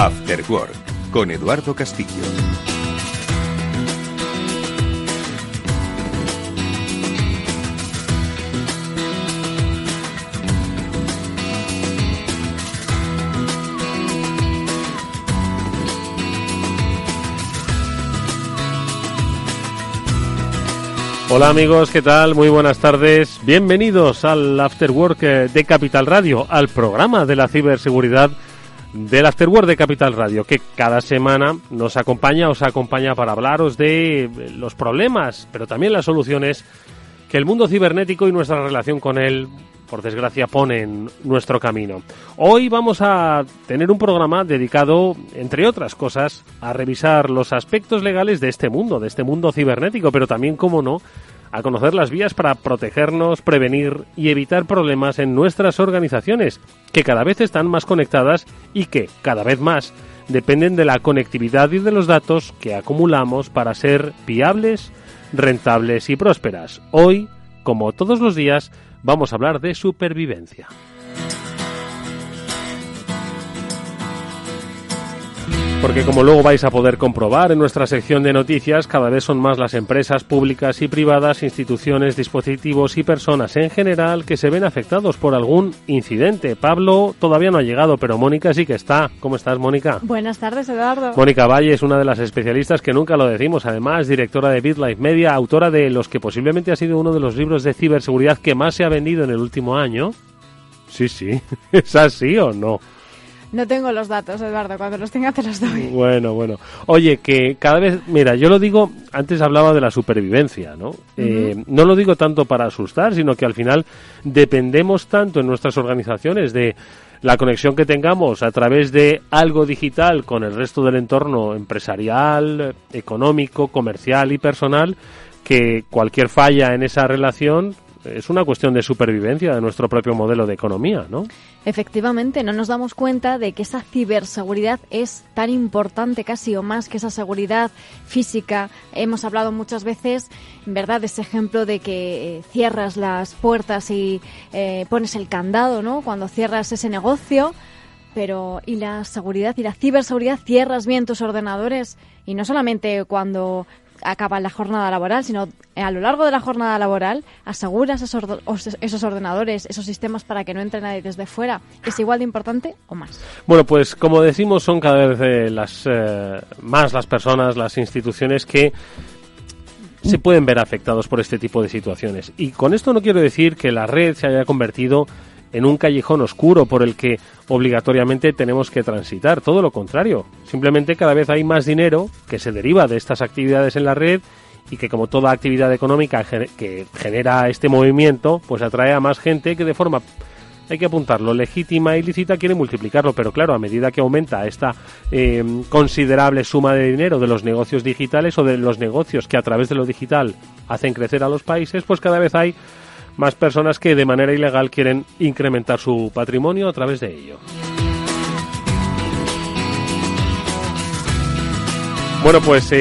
After Work, con Eduardo Castillo. Hola amigos, ¿qué tal? Muy buenas tardes. Bienvenidos al After Work de Capital Radio, al programa de la ciberseguridad del After Work de Capital Radio, que cada semana os acompaña para hablaros de los problemas, pero también las soluciones que el mundo cibernético y nuestra relación con él, por desgracia, pone en nuestro camino. Hoy vamos a tener un programa dedicado, entre otras cosas, a revisar los aspectos legales de este mundo cibernético, pero también, cómo no, a conocer las vías para protegernos, prevenir y evitar problemas en nuestras organizaciones, que cada vez están más conectadas y que, cada vez más, dependen de la conectividad y de los datos que acumulamos para ser viables, rentables y prósperas. Hoy, como todos los días, vamos a hablar de supervivencia. Porque, como luego vais a poder comprobar en nuestra sección de noticias, cada vez son más las empresas públicas y privadas, instituciones, dispositivos y personas en general que se ven afectados por algún incidente. Pablo todavía no ha llegado, pero Mónica sí que está. ¿Cómo estás, Mónica? Buenas tardes, Eduardo. Mónica Valle es una de las especialistas que nunca lo decimos, además directora de BitLife Media, autora de los que posiblemente ha sido uno de los libros de ciberseguridad que más se ha vendido en el último año. Sí, ¿es así o no? No tengo los datos, Eduardo. Cuando los tenga te los doy. Bueno. Oye, que cada vez... Mira, yo lo digo... Antes hablaba de la supervivencia, ¿no? No lo digo tanto para asustar, sino que al final dependemos tanto en nuestras organizaciones de la conexión que tengamos a través de algo digital con el resto del entorno empresarial, económico, comercial y personal, que cualquier falla en esa relación es una cuestión de supervivencia de nuestro propio modelo de economía, ¿no? Efectivamente, no nos damos cuenta de que esa ciberseguridad es tan importante casi o más que esa seguridad física. Hemos hablado muchas veces, en verdad, de ese ejemplo de que cierras las puertas y pones el candado, ¿no? Cuando cierras ese negocio, pero y la seguridad y la ciberseguridad, cierras bien tus ordenadores y no solamente cuando acaba la jornada laboral, sino a lo largo de la jornada laboral aseguras esos ordenadores, esos sistemas para que no entre nadie desde fuera. ¿Es igual de importante o más? Bueno, pues como decimos, son cada vez más las personas, las instituciones que se pueden ver afectados por este tipo de situaciones. Y con esto no quiero decir que la red se haya convertido en un callejón oscuro por el que obligatoriamente tenemos que transitar. Todo lo contrario. Simplemente cada vez hay más dinero que se deriva de estas actividades en la red y que, como toda actividad económica que genera este movimiento, pues atrae a más gente que de forma, hay que apuntarlo, legítima y lícita, quiere multiplicarlo. Pero claro, a medida que aumenta esta considerable suma de dinero de los negocios digitales o de los negocios que a través de lo digital hacen crecer a los países, pues cada vez hay más personas que de manera ilegal quieren incrementar su patrimonio a través de ello. Bueno, pues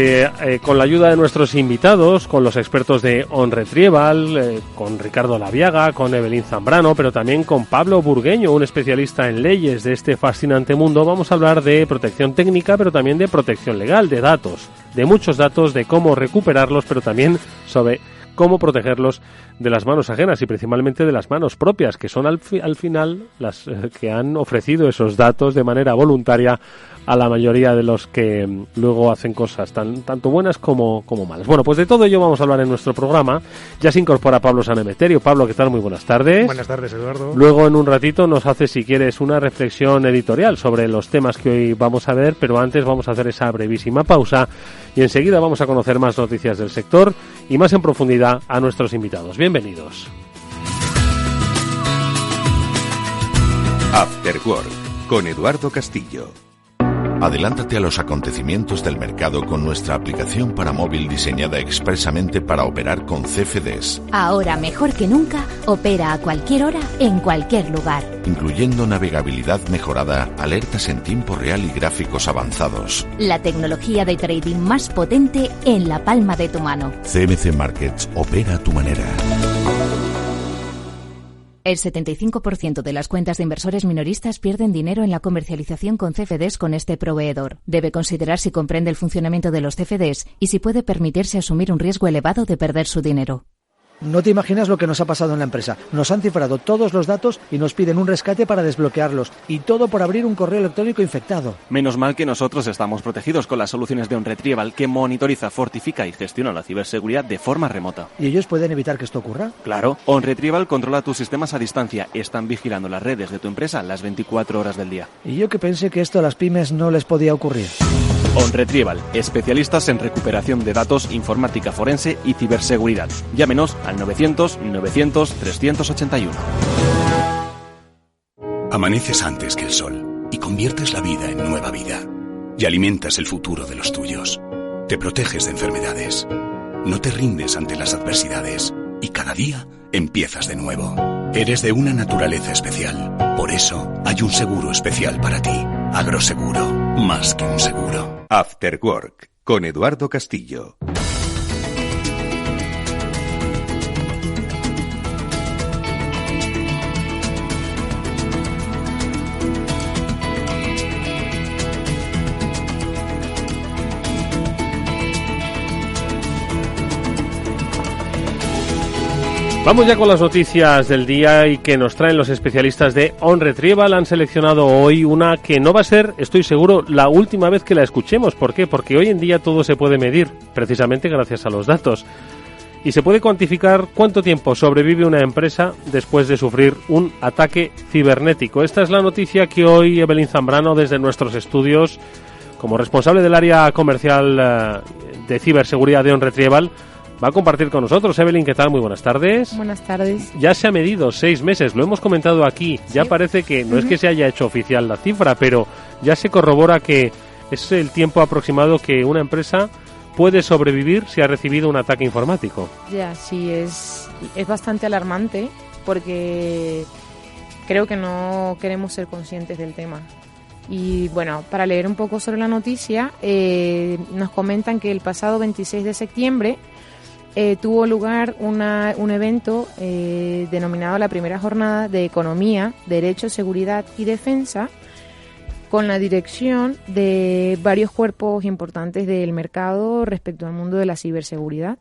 con la ayuda de nuestros invitados, con los expertos de OnRetrieval, con Ricardo Laviaga, con Evelyn Zambrano, pero también con Pablo Burgueño, un especialista en leyes de este fascinante mundo, vamos a hablar de protección técnica, pero también de protección legal, de datos, de muchos datos, de cómo recuperarlos, pero también sobre cómo protegerlos de las manos ajenas y principalmente de las manos propias, que son al final las que han ofrecido esos datos de manera voluntaria a la mayoría de los que luego hacen cosas tanto buenas como malas. Bueno, pues de todo ello vamos a hablar en nuestro programa. Ya se incorpora Pablo Sanemeterio. Pablo, ¿qué tal? Muy buenas tardes. Buenas tardes, Eduardo. Luego, en un ratito, nos haces, si quieres, una reflexión editorial sobre los temas que hoy vamos a ver, pero antes vamos a hacer esa brevísima pausa y enseguida vamos a conocer más noticias del sector y más en profundidad a nuestros invitados. Bienvenidos. After Work, con Eduardo Castillo. Adelántate a los acontecimientos del mercado con nuestra aplicación para móvil diseñada expresamente para operar con CFDs. Ahora, mejor que nunca, opera a cualquier hora, en cualquier lugar. Incluyendo navegabilidad mejorada, alertas en tiempo real y gráficos avanzados. La tecnología de trading más potente en la palma de tu mano. CMC Markets opera a tu manera. El 75% de las cuentas de inversores minoristas pierden dinero en la comercialización con CFDs con este proveedor. Debe considerar si comprende el funcionamiento de los CFDs y si puede permitirse asumir un riesgo elevado de perder su dinero. No te imaginas lo que nos ha pasado en la empresa. Nos han cifrado todos los datos y nos piden un rescate para desbloquearlos. Y todo por abrir un correo electrónico infectado. Menos mal que nosotros estamos protegidos con las soluciones de OnRetrieval, que monitoriza, fortifica y gestiona la ciberseguridad de forma remota. ¿Y ellos pueden evitar que esto ocurra? Claro. OnRetrieval controla tus sistemas a distancia. Están vigilando las redes de tu empresa las 24 horas del día. Y yo que pensé que esto a las pymes no les podía ocurrir. OnRetrieval, especialistas en recuperación de datos, informática forense y ciberseguridad. Llámenos al 900-900-381. Amaneces antes que el sol y conviertes la vida en nueva vida. Y alimentas el futuro de los tuyos. Te proteges de enfermedades. No te rindes ante las adversidades. Y cada día empiezas de nuevo. Eres de una naturaleza especial. Por eso hay un seguro especial para ti. Agroseguro, más que un seguro. After Work, con Eduardo Castillo. Vamos ya con las noticias del día y que nos traen los especialistas de OnRetrieval. Han seleccionado hoy una que no va a ser, estoy seguro, la última vez que la escuchemos. ¿Por qué? Porque hoy en día todo se puede medir, precisamente gracias a los datos. Y se puede cuantificar cuánto tiempo sobrevive una empresa después de sufrir un ataque cibernético. Esta es la noticia que hoy Evelyn Zambrano, desde nuestros estudios, como responsable del área comercial de ciberseguridad de OnRetrieval, va a compartir con nosotros. Evelyn, ¿qué tal? Muy buenas tardes. Buenas tardes. Ya se ha medido 6 meses, lo hemos comentado aquí. Ya parece que no es que se haya hecho oficial la cifra, pero ya se corrobora que es el tiempo aproximado que una empresa puede sobrevivir si ha recibido un ataque informático. Ya, sí, es bastante alarmante porque creo que no queremos ser conscientes del tema. Y bueno, para leer un poco sobre la noticia, nos comentan que el pasado 26 de septiembre tuvo lugar un evento denominado la primera jornada de Economía, Derecho, Seguridad y Defensa, con la dirección de varios cuerpos importantes del mercado respecto al mundo de la ciberseguridad.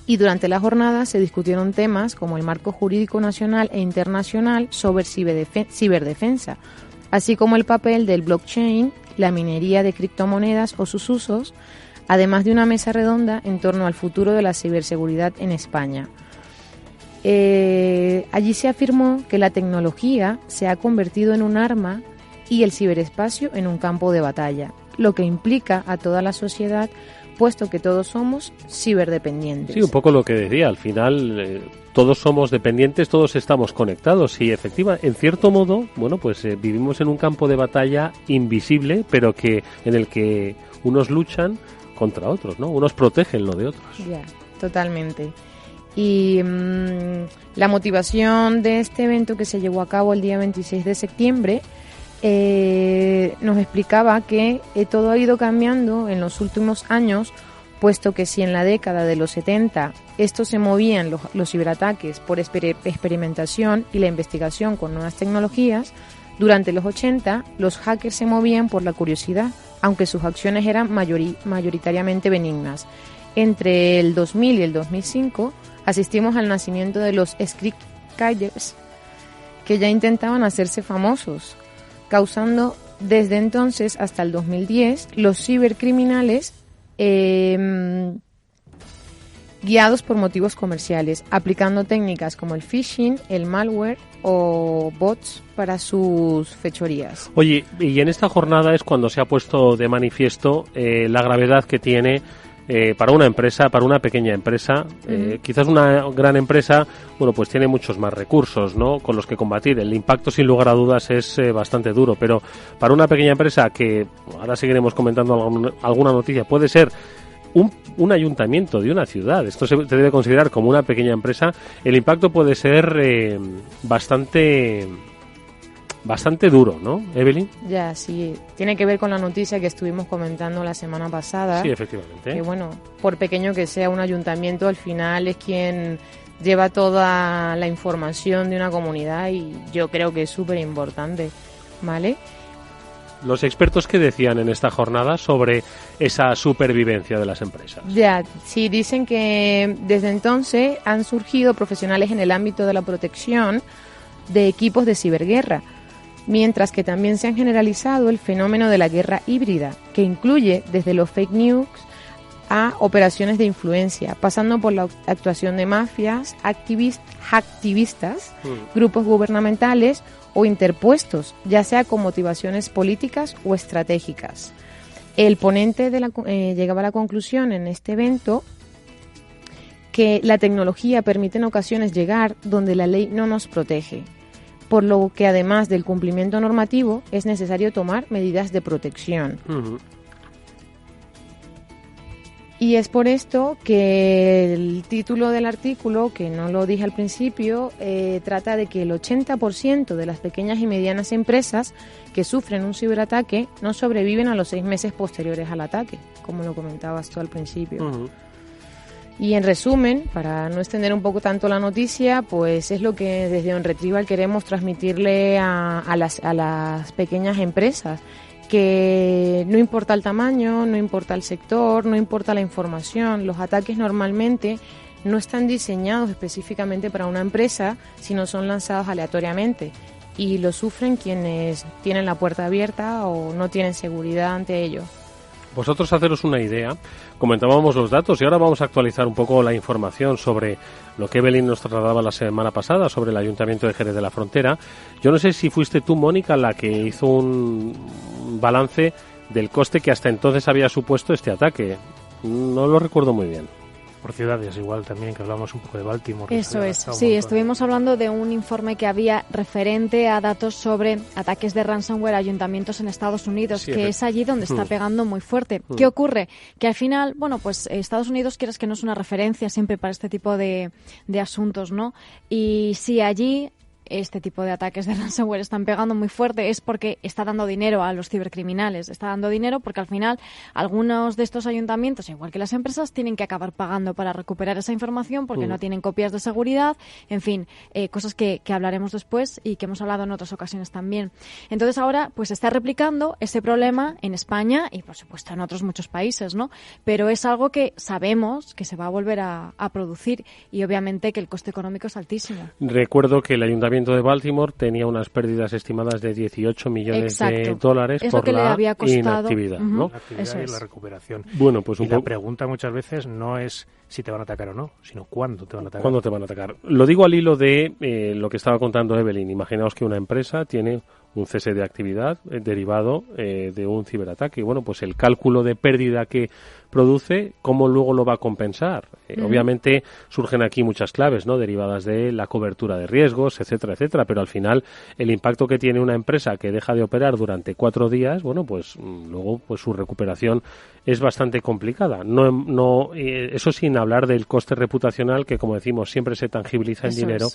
Y durante la jornada se discutieron temas como el marco jurídico nacional e internacional sobre ciberdefensa, así como el papel del blockchain, la minería de criptomonedas o sus usos, además de una mesa redonda en torno al futuro de la ciberseguridad en España. Allí se afirmó que la tecnología se ha convertido en un arma y el ciberespacio en un campo de batalla, lo que implica a toda la sociedad, puesto que todos somos ciberdependientes. Sí, un poco lo que decía, al final todos somos dependientes, todos estamos conectados y efectivamente, en cierto modo, bueno, pues vivimos en un campo de batalla invisible, pero que en el que unos luchan contra otros, ¿no? Unos protegen lo de otros. Ya, totalmente. Y la motivación de este evento que se llevó a cabo el día 26 de septiembre nos explicaba que todo ha ido cambiando en los últimos años, puesto que si en la década de los 70 estos se movían los ciberataques por experimentación y la investigación con nuevas tecnologías, durante los 80 los hackers se movían por la curiosidad, aunque sus acciones eran mayoritariamente benignas. Entre el 2000 y el 2005 asistimos al nacimiento de los scriptkidders, que ya intentaban hacerse famosos, causando desde entonces hasta el 2010 los cibercriminales guiados por motivos comerciales, aplicando técnicas como el phishing, el malware o bots para sus fechorías. Oye, y en esta jornada es cuando se ha puesto de manifiesto la gravedad que tiene para una empresa, para una pequeña empresa. Quizás una gran empresa, bueno, pues tiene muchos más recursos, ¿no?, con los que combatir. El impacto, sin lugar a dudas, es bastante duro, pero para una pequeña empresa que, ahora seguiremos comentando alguna noticia, puede ser un ayuntamiento de una ciudad, esto se debe considerar como una pequeña empresa, el impacto puede ser bastante duro, ¿no, Evelyn? Ya, sí, tiene que ver con la noticia que estuvimos comentando la semana pasada. Sí, efectivamente. Que bueno, por pequeño que sea un ayuntamiento, al final es quien lleva toda la información de una comunidad y yo creo que es súper importante, ¿vale? Los expertos, ¿qué decían en esta jornada sobre esa supervivencia de las empresas? Ya, sí, dicen que desde entonces han surgido profesionales en el ámbito de la protección de equipos de ciberguerra, mientras que también se han generalizado el fenómeno de la guerra híbrida, que incluye desde los fake news a operaciones de influencia, pasando por la actuación de mafias, activistas, grupos gubernamentales o interpuestos, ya sea con motivaciones políticas o estratégicas. El ponente llegaba a la conclusión en este evento que la tecnología permite en ocasiones llegar donde la ley no nos protege, por lo que además del cumplimiento normativo es necesario tomar medidas de protección. Y es por esto que el título del artículo, que no lo dije al principio, trata de que el 80% de las pequeñas y medianas empresas que sufren un ciberataque no sobreviven a los 6 meses posteriores al ataque, como lo comentabas tú al principio. Y en resumen, para no extender un poco tanto la noticia, pues es lo que desde OnRetrieval queremos transmitirle a las pequeñas empresas, que no importa el tamaño, no importa el sector, no importa la información, los ataques normalmente no están diseñados específicamente para una empresa, sino son lanzados aleatoriamente y lo sufren quienes tienen la puerta abierta o no tienen seguridad ante ello. Vosotros, haceros una idea, comentábamos los datos y ahora vamos a actualizar un poco la información sobre lo que Evelyn nos trasladaba la semana pasada sobre el Ayuntamiento de Jerez de la Frontera. Yo no sé si fuiste tú, Mónica, la que hizo un balance del coste que hasta entonces había supuesto este ataque. No lo recuerdo muy bien. Por ciudades igual también, que hablamos un poco de Baltimore. Eso es, sí, estuvimos hablando de un informe que había referente a datos sobre ataques de ransomware a ayuntamientos en Estados Unidos, sí, que es allí donde está pegando muy fuerte. ¿Qué ocurre? Que al final, bueno, pues Estados Unidos, quieres que no es una referencia siempre para este tipo de asuntos, ¿no? Y si allí este tipo de ataques de ransomware están pegando muy fuerte es porque está dando dinero a los cibercriminales. Está dando dinero porque al final algunos de estos ayuntamientos, igual que las empresas, tienen que acabar pagando para recuperar esa información porque no tienen copias de seguridad. En fin, cosas que hablaremos después y que hemos hablado en otras ocasiones también. Entonces ahora pues se está replicando ese problema en España y por supuesto en otros muchos países, ¿no? Pero es algo que sabemos que se va a volver a producir y obviamente que el coste económico es altísimo. Recuerdo que el Ayuntamiento de Baltimore tenía unas pérdidas estimadas de 18 millones de dólares por la inactividad, ¿no? La actividad y la recuperación. Bueno, pues la pregunta muchas veces no es si te van a atacar o no, sino cuándo te van a atacar. ¿Cuándo te van a atacar? Lo digo al hilo de lo que estaba contando Evelyn. Imaginaos que una empresa tiene un cese de actividad derivado de un ciberataque. Y bueno, pues el cálculo de pérdida que produce, ¿cómo luego lo va a compensar? Obviamente surgen aquí muchas claves, ¿no? Derivadas de la cobertura de riesgos, etcétera, etcétera, pero al final el impacto que tiene una empresa que deja de operar durante 4 días, bueno, pues luego pues su recuperación es bastante complicada. Eso sin hablar del coste reputacional que, como decimos, siempre se tangibiliza en dinero.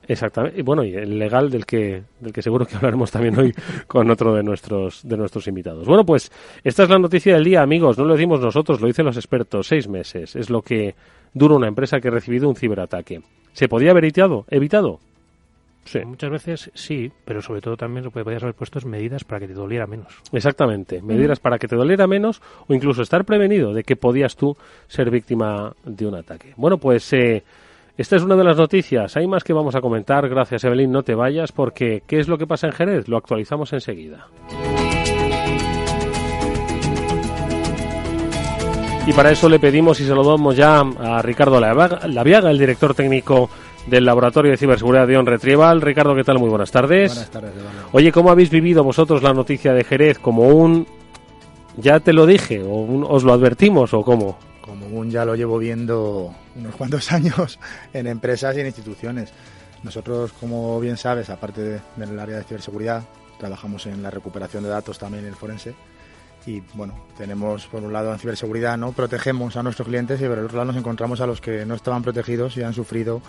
Exactamente. Y bueno, y el legal del que seguro que hablaremos también hoy con otro de nuestros invitados. Bueno, pues esta es la noticia del día, amigos. No lo decimos nosotros, lo dicen los expertos. 6 meses es lo que dura una empresa que ha recibido un ciberataque. ¿Se podía haber evitado? Sí. Muchas veces sí, pero sobre todo también podías haber puesto medidas para que te doliera menos. Exactamente, medidas para que te doliera menos o incluso estar prevenido de que podías tú ser víctima de un ataque. Bueno, pues esta es una de las noticias. Hay más que vamos a comentar. Gracias, Evelyn. No te vayas porque ¿qué es lo que pasa en Jerez? Lo actualizamos enseguida. Y para eso le pedimos y saludamos ya a Ricardo Laviaga, el director técnico del Laboratorio de Ciberseguridad de OnRetrieval. Ricardo, ¿qué tal? Muy buenas tardes. Buenas tardes, Eduardo. Oye, ¿cómo habéis vivido vosotros la noticia de Jerez? ¿Como un ya te lo dije o os lo advertimos o cómo? Como un ya lo llevo viendo unos cuantos años en empresas y en instituciones. Nosotros, como bien sabes, aparte del área de ciberseguridad, trabajamos en la recuperación de datos también en el forense. Y bueno, tenemos por un lado en ciberseguridad, ¿no? Protegemos a nuestros clientes y por el otro lado nos encontramos a los que no estaban protegidos y han sufrido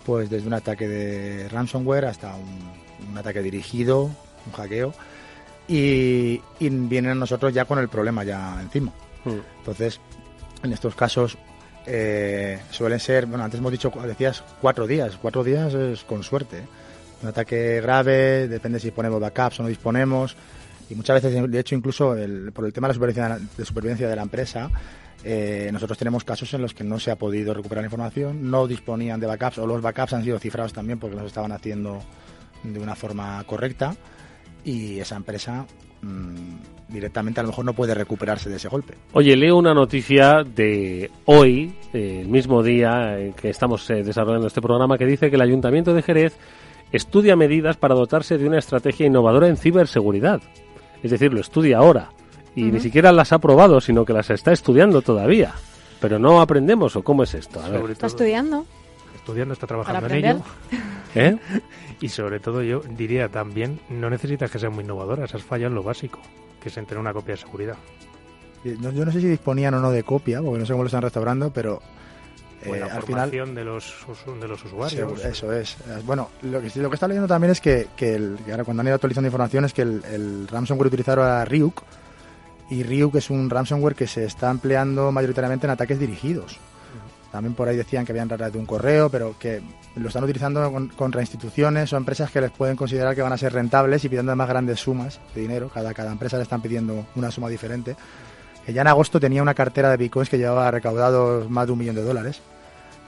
pues desde un ataque de ransomware hasta un ataque dirigido, un hackeo, y vienen a nosotros ya con el problema ya encima. Entonces, en estos casos suelen ser, bueno, antes hemos dicho, decías 4 días. 4 días es con suerte. Un ataque grave, depende si disponemos backups o no disponemos. Y muchas veces, de hecho, incluso por el tema de la supervivencia de la empresa, nosotros tenemos casos en los que no se ha podido recuperar la información, no disponían de backups, o los backups han sido cifrados también porque los estaban haciendo de una forma correcta, y esa empresa directamente a lo mejor no puede recuperarse de ese golpe. Oye, leo una noticia de hoy, el mismo día en que estamos desarrollando este programa, que dice que el Ayuntamiento de Jerez estudia medidas para dotarse de una estrategia innovadora en ciberseguridad. Es decir, lo estudia ahora. Y ni siquiera las ha probado, sino que las está estudiando todavía. Pero no aprendemos, ¿o cómo es esto? A ver. Está estudiando. Estudiando, está trabajando en ello. Y sobre todo yo diría también, no necesitas que sean muy innovadoras, has fallado en lo básico, que es en tener una copia de seguridad. Yo no sé si disponían o no de copia, porque no sé cómo lo están restaurando, pero la al formación final de los usuarios. Eso es. Bueno, lo que está leyendo también es que ahora cuando han ido actualizando información es que el ransomware utilizado era Ryuk, y Ryuk es un ransomware que se está empleando mayoritariamente en ataques dirigidos. También por ahí decían que habían de un correo, pero que lo están utilizando contra instituciones o empresas que les pueden considerar que van a ser rentables y pidiendo más grandes sumas de dinero. Cada empresa le están pidiendo una suma diferente. Que ya en agosto tenía una cartera de bitcoins que llevaba recaudados más de $1 millón.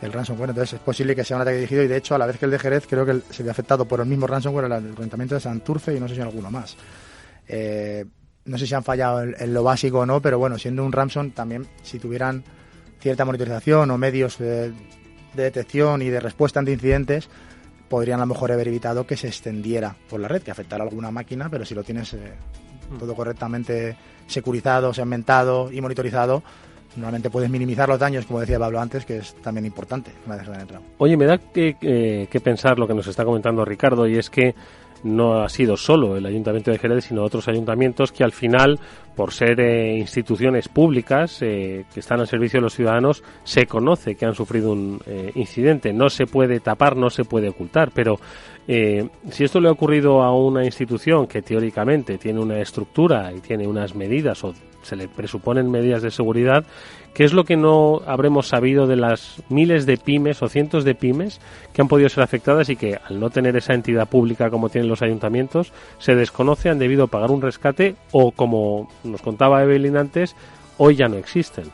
El ransomware, entonces es posible que sea un ataque dirigido, y de hecho a la vez que el de Jerez creo que se ve afectado por el mismo ransomware el ayuntamiento de Santurce y no sé si alguno más. No sé si han fallado en lo básico o no, pero bueno, siendo un ransom también, si tuvieran cierta monitorización o medios de detección y de respuesta ante incidentes, podrían a lo mejor haber evitado que se extendiera por la red, que afectara a alguna máquina, pero si lo tienes todo correctamente securizado, segmentado y monitorizado, normalmente puedes minimizar los daños, como decía Pablo antes, que es también importante una vez que han entrado. Oye, me da que pensar lo que nos está comentando Ricardo, y es que no ha sido solo el Ayuntamiento de Jerez, sino otros ayuntamientos que al final, por ser instituciones públicas que están al servicio de los ciudadanos, se conoce que han sufrido un incidente. No se puede tapar, no se puede ocultar, pero si esto le ha ocurrido a una institución que teóricamente tiene una estructura y tiene unas medidas, o se le presuponen medidas de seguridad, ¿qué es lo que no habremos sabido de las miles de pymes o cientos de pymes que han podido ser afectadas y que, al no tener esa entidad pública como tienen los ayuntamientos, se desconoce, han debido pagar un rescate o, como nos contaba Evelyn antes, hoy ya no existen?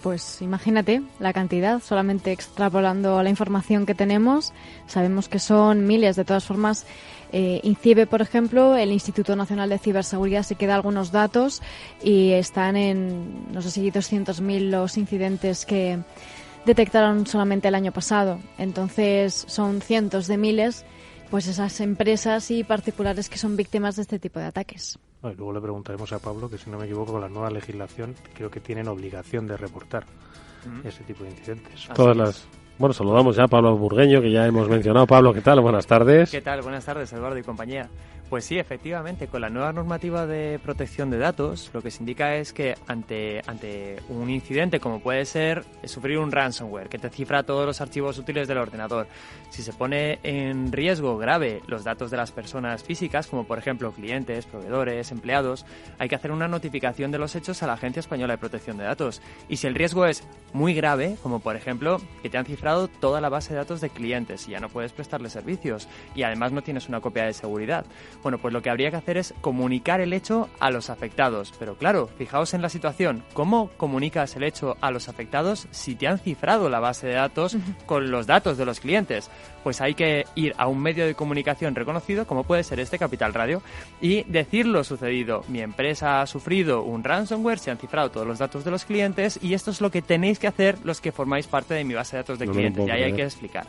Pues imagínate la cantidad, solamente extrapolando la información que tenemos, sabemos que son miles. De todas formas, INCIBE, por ejemplo, el Instituto Nacional de Ciberseguridad, sí que da algunos datos y están en, no sé si 200.000 los incidentes que detectaron solamente el año pasado. Entonces son cientos de miles, pues esas empresas y particulares que son víctimas de este tipo de ataques. Luego le preguntaremos a Pablo, que si no me equivoco, con la nueva legislación creo que tienen obligación de reportar ese tipo de incidentes. Bueno, saludamos ya a Pablo Burgueño, que ya hemos mencionado. Pablo, ¿qué tal? Buenas tardes. ¿Qué tal? Buenas tardes, Eduardo y compañía. Pues sí, efectivamente, con la nueva normativa de protección de datos, lo que se indica es que ante un incidente, como puede ser sufrir un ransomware, que te cifra todos los archivos útiles del ordenador, si se pone en riesgo grave los datos de las personas físicas, como por ejemplo clientes, proveedores, empleados, hay que hacer una notificación de los hechos a la Agencia Española de Protección de Datos. Y si el riesgo es muy grave, como por ejemplo que te han cifrado toda la base de datos de clientes y ya no puedes prestarle servicios y además no tienes una copia de seguridad, bueno, pues lo que habría que hacer es comunicar el hecho a los afectados. Pero claro, fijaos en la situación. ¿Cómo comunicas el hecho a los afectados si te han cifrado la base de datos con los datos de los clientes? Pues hay que ir a un medio de comunicación reconocido, como puede ser este Capital Radio, y decir lo sucedido. Mi empresa ha sufrido un ransomware, se han cifrado todos los datos de los clientes y esto es lo que tenéis que hacer los que formáis parte de mi base de datos de clientes. Y ahí hay que explicar.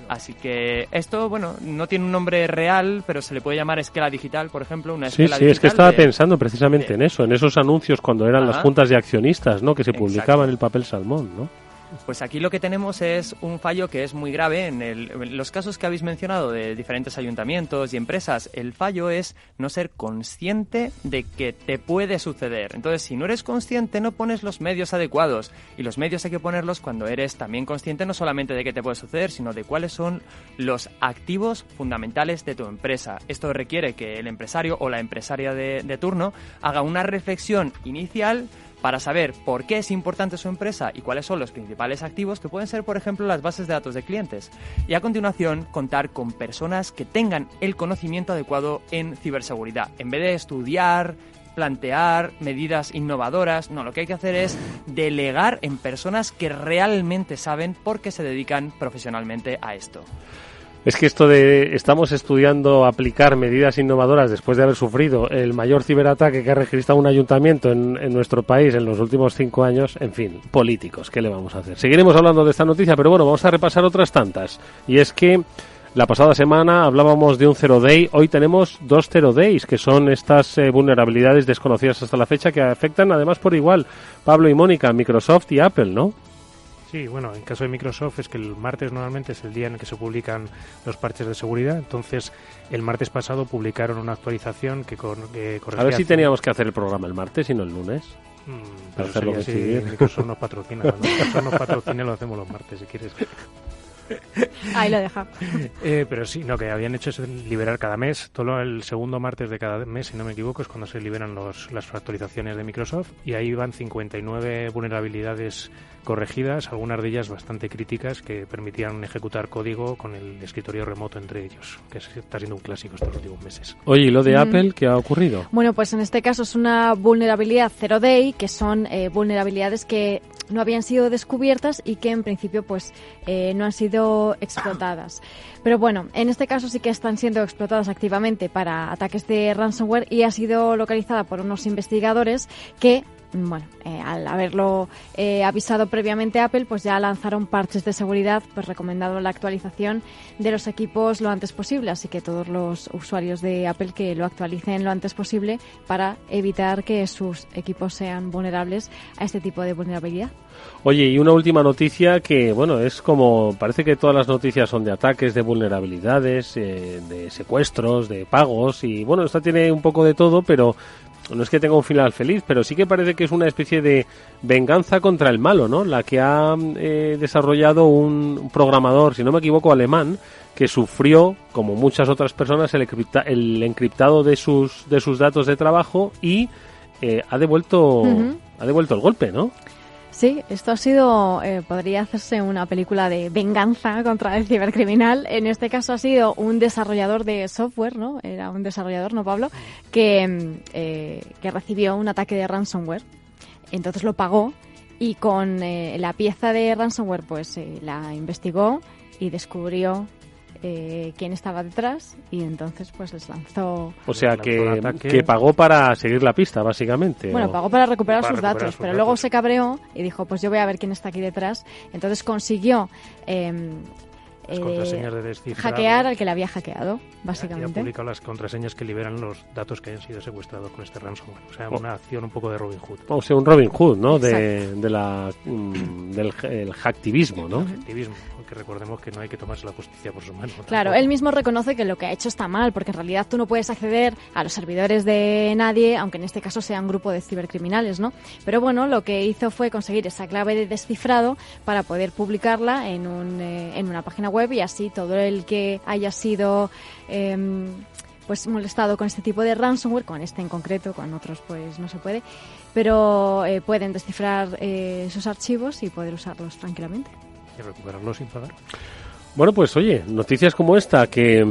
Así que esto, bueno, no tiene un nombre real, pero se le puede llamar esquela digital, por ejemplo, una esquela digital. Sí, es que estaba pensando precisamente en eso, en esos anuncios cuando eran las juntas de accionistas, ¿no? Que se publicaban en el papel salmón, ¿no? Pues aquí lo que tenemos es un fallo que es muy grave. En los casos que habéis mencionado de diferentes ayuntamientos y empresas, el fallo es no ser consciente de que te puede suceder. Entonces, si no eres consciente, no pones los medios adecuados. Y los medios hay que ponerlos cuando eres también consciente no solamente de que te puede suceder, sino de cuáles son los activos fundamentales de tu empresa. Esto requiere que el empresario o la empresaria de turno haga una reflexión inicial para saber por qué es importante su empresa y cuáles son los principales activos, que pueden ser, por ejemplo, las bases de datos de clientes. Y a continuación, contar con personas que tengan el conocimiento adecuado en ciberseguridad. En vez de estudiar, plantear medidas innovadoras, no, lo que hay que hacer es delegar en personas que realmente saben por qué se dedican profesionalmente a esto. Es que esto de estamos estudiando aplicar medidas innovadoras después de haber sufrido el mayor ciberataque que ha registrado un ayuntamiento en nuestro país en los últimos 5 años, en fin, políticos, ¿qué le vamos a hacer? Seguiremos hablando de esta noticia, pero bueno, vamos a repasar otras tantas. Y es que la pasada semana hablábamos de un Zero Day, hoy tenemos 2 Zero Days, que son estas vulnerabilidades desconocidas hasta la fecha que afectan además por igual, Pablo y Mónica, Microsoft y Apple, ¿no? Sí, bueno, en caso de Microsoft es que el martes normalmente es el día en el que se publican los parches de seguridad, entonces el martes pasado publicaron una actualización que corregía... A ver si teníamos que hacer el programa el martes y no el lunes. Para hacerlo coincidir. Microsoft nos patrocina, cuando Microsoft nos patrocina lo hacemos los martes, si quieres. Ahí lo deja. Pero sí, no, que habían hecho es liberar cada mes, todo el segundo martes de cada mes, si no me equivoco, es cuando se liberan las actualizaciones de Microsoft, y ahí van 59 vulnerabilidades corregidas, algunas de ellas bastante críticas, que permitían ejecutar código con el escritorio remoto entre ellos, que está siendo un clásico estos últimos meses. Oye, ¿y lo de Apple qué ha ocurrido? Bueno, pues en este caso es una vulnerabilidad Zero Day, que son vulnerabilidades que no habían sido descubiertas y que en principio pues no han sido explotadas. Pero bueno, en este caso sí que están siendo explotadas activamente para ataques de ransomware y ha sido localizada por unos investigadores que, bueno, al haberlo avisado previamente a Apple, pues ya lanzaron parches de seguridad, pues recomendando la actualización de los equipos lo antes posible. Así que todos los usuarios de Apple que lo actualicen lo antes posible para evitar que sus equipos sean vulnerables a este tipo de vulnerabilidad. Oye, y una última noticia que, bueno, es como, parece que todas las noticias son de ataques, de vulnerabilidades, de secuestros, de pagos, y bueno, esta tiene un poco de todo, pero no es que tenga un final feliz, pero sí que parece que es una especie de venganza contra el malo, ¿no? La que ha desarrollado un programador, si no me equivoco, alemán, que sufrió, como muchas otras personas, el encriptado de sus datos de trabajo y ha devuelto el golpe, ¿no? Sí, esto ha sido, podría hacerse una película de venganza contra el cibercriminal. En este caso ha sido un desarrollador de software, ¿no? Era un desarrollador, ¿no, Pablo? Que recibió un ataque de ransomware. Entonces lo pagó y con la pieza de ransomware pues la investigó y descubrió quién estaba detrás y entonces pues les lanzó... O sea que pagó para seguir la pista, básicamente. Bueno, pagó para recuperar sus datos, pero luego se cabreó y dijo, pues yo voy a ver quién está aquí detrás. Entonces consiguió contraseñas de descifrado, hackear al que le había hackeado, básicamente. Y ha publicado las contraseñas que liberan los datos que hayan sido secuestrados con este ransomware. O sea, una acción un poco de Robin Hood. O sea, un Robin Hood, ¿no? Del hacktivismo, ¿no? El hacktivismo, porque recordemos que no hay que tomarse la justicia por su mano. Claro, tampoco. Él mismo reconoce que lo que ha hecho está mal, porque en realidad tú no puedes acceder a los servidores de nadie, aunque en este caso sea un grupo de cibercriminales, ¿no? Pero bueno, lo que hizo fue conseguir esa clave de descifrado para poder publicarla en una página web y así todo el que haya sido pues molestado con este tipo de ransomware, con este en concreto, con otros pues no se puede, pero pueden descifrar sus archivos y poder usarlos tranquilamente. Y recuperarlos sin pagar. Bueno, pues oye, noticias como esta que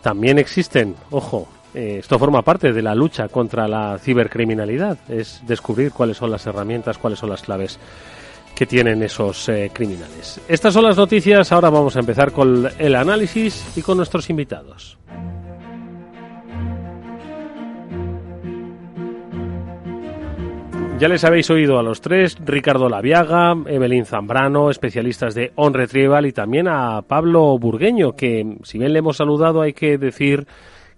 también existen, ojo, esto forma parte de la lucha contra la cibercriminalidad, es descubrir cuáles son las herramientas, cuáles son las claves que tienen esos criminales. Estas son las noticias, ahora vamos a empezar con el análisis y con nuestros invitados. Ya les habéis oído a los tres, Ricardo Laviaga, Evelyn Zambrano, especialistas de OnRetrieval, y también a Pablo Burgueño, que si bien le hemos saludado hay que decir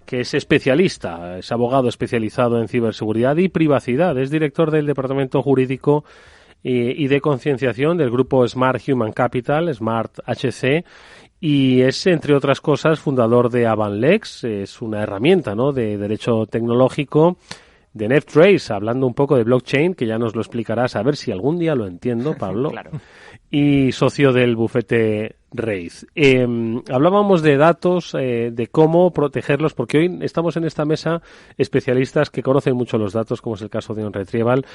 que es especialista, es abogado especializado en ciberseguridad y privacidad, es director del Departamento Jurídico y de concienciación del grupo Smart Human Capital, Smart HC, y es, entre otras cosas, fundador de Avanlex, es una herramienta, ¿no?, de derecho tecnológico de NetTrace, hablando un poco de blockchain, que ya nos lo explicarás, a ver si algún día lo entiendo, Pablo. Claro. Y socio del bufete Raíz. Hablábamos de datos, de cómo protegerlos, porque hoy estamos en esta mesa especialistas que conocen mucho los datos, como es el caso de OnRetrieval,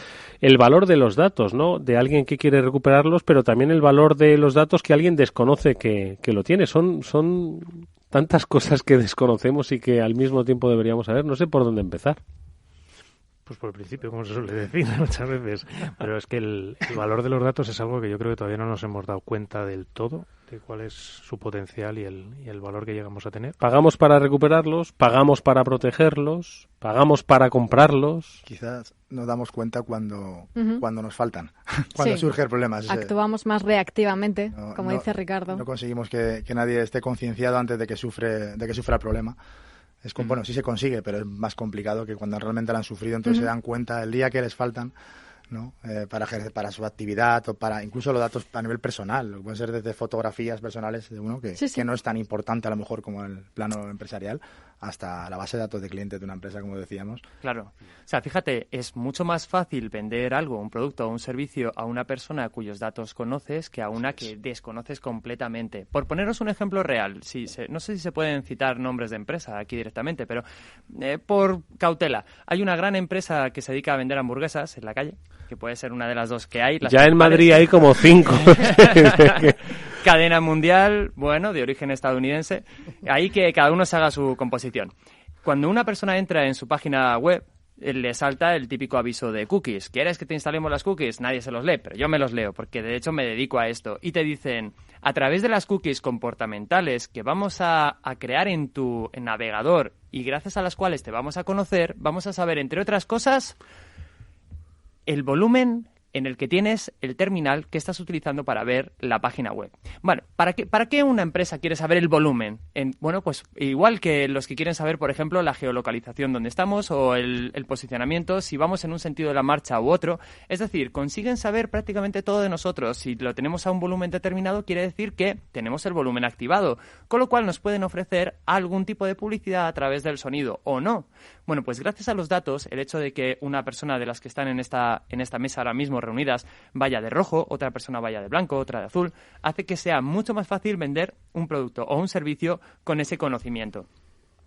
el valor de los datos, ¿no? De alguien que quiere recuperarlos, pero también el valor de los datos que alguien desconoce que lo tiene. Son tantas cosas que desconocemos y que al mismo tiempo deberíamos saber. No sé por dónde empezar. Pues por el principio, como se suele decir muchas veces. Pero es que el valor de los datos es algo que yo creo que todavía no nos hemos dado cuenta del todo, de cuál es su potencial y el valor que llegamos a tener. Pagamos para recuperarlos, pagamos para protegerlos, pagamos para comprarlos. Quizás nos damos cuenta cuando nos faltan, cuando surge el problema. Actuamos más reactivamente, como dice Ricardo. No conseguimos que nadie esté concienciado antes de que sufra el problema. Bueno, sí se consigue, pero es más complicado que cuando realmente lo han sufrido, entonces se dan cuenta el día que les faltan, ¿no? Para su actividad o para incluso los datos a nivel personal. Pueden ser desde fotografías personales de uno que no es tan importante a lo mejor como el plano empresarial, hasta la base de datos de clientes de una empresa, como decíamos. Claro. O sea, fíjate, es mucho más fácil vender algo, un producto o un servicio a una persona cuyos datos conoces que a una que desconoces completamente. Por poneros un ejemplo real, no sé si se pueden citar nombres de empresa aquí directamente, pero por cautela. Hay una gran empresa que se dedica a vender hamburguesas en la calle, que puede ser una de las dos que hay. Ya en Madrid hay como 5. Cadena mundial, bueno, de origen estadounidense. Ahí que cada uno se haga su composición. Cuando una persona entra en su página web, le salta el típico aviso de cookies. ¿Quieres que te instalemos las cookies? Nadie se los lee, pero yo me los leo porque de hecho me dedico a esto. Y te dicen, a través de las cookies comportamentales que vamos a crear en tu navegador y gracias a las cuales te vamos a conocer, vamos a saber, entre otras cosas, el volumen en el que tienes el terminal que estás utilizando para ver la página web. Bueno, ¿para qué una empresa quiere saber el volumen? Bueno, pues igual que los que quieren saber, por ejemplo, la geolocalización donde estamos o el posicionamiento, si vamos en un sentido de la marcha u otro. Es decir, consiguen saber prácticamente todo de nosotros. Si lo tenemos a un volumen determinado, quiere decir que tenemos el volumen activado, con lo cual nos pueden ofrecer algún tipo de publicidad a través del sonido o no. Bueno, pues gracias a los datos, el hecho de que una persona de las que están en esta mesa ahora mismo reunidas vaya de rojo, otra persona vaya de blanco, otra de azul, hace que sea mucho más fácil vender un producto o un servicio con ese conocimiento.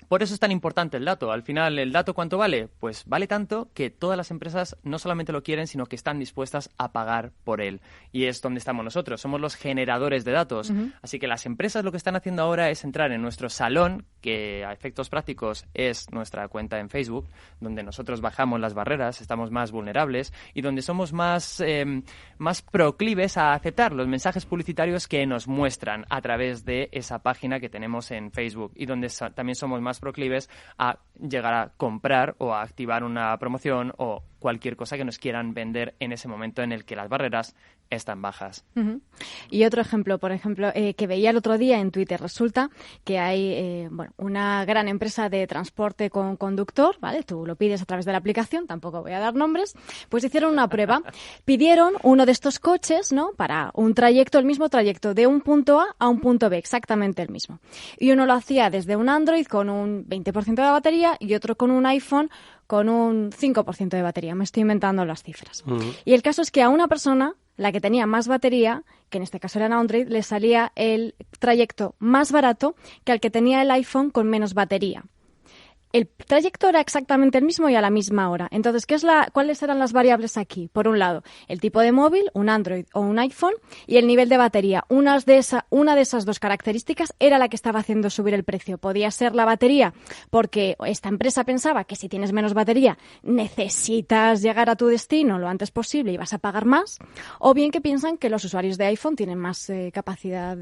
Por eso es tan importante el dato. Al final, ¿el dato cuánto vale? Pues vale tanto que todas las empresas no solamente lo quieren, sino que están dispuestas a pagar por él. Y es donde estamos nosotros. Somos los generadores de datos. Así que las empresas lo que están haciendo ahora es entrar en nuestro salón, que a efectos prácticos es nuestra cuenta en Facebook, donde nosotros bajamos las barreras, estamos más vulnerables y donde somos más proclives a aceptar los mensajes publicitarios que nos muestran a través de esa página que tenemos en Facebook y donde también somos más proclives a llegar a comprar o a activar una promoción o cualquier cosa que nos quieran vender en ese momento en el que las barreras están bajas. Y otro ejemplo, por ejemplo, que veía el otro día en Twitter, resulta que hay una gran empresa de transporte con conductor, ¿vale? Tú lo pides a través de la aplicación, tampoco voy a dar nombres, pues hicieron una prueba. Pidieron uno de estos coches, ¿no? Para un trayecto, el mismo trayecto, de un punto A un punto B, exactamente el mismo. Y uno lo hacía desde un Android con un 20% de batería y otro con un iPhone con un 5% de batería. Me estoy inventando las cifras. Y el caso es que a una persona, la que tenía más batería, que en este caso era en Android, le salía el trayecto más barato que al que tenía el iPhone con menos batería. El trayecto era exactamente el mismo y a la misma hora. Entonces, ¿cuáles eran las variables aquí? Por un lado, el tipo de móvil, un Android o un iPhone, y el nivel de batería. Una de esas dos características era la que estaba haciendo subir el precio. Podía ser la batería, porque esta empresa pensaba que si tienes menos batería necesitas llegar a tu destino lo antes posible y vas a pagar más, o bien que piensan que los usuarios de iPhone tienen más capacidad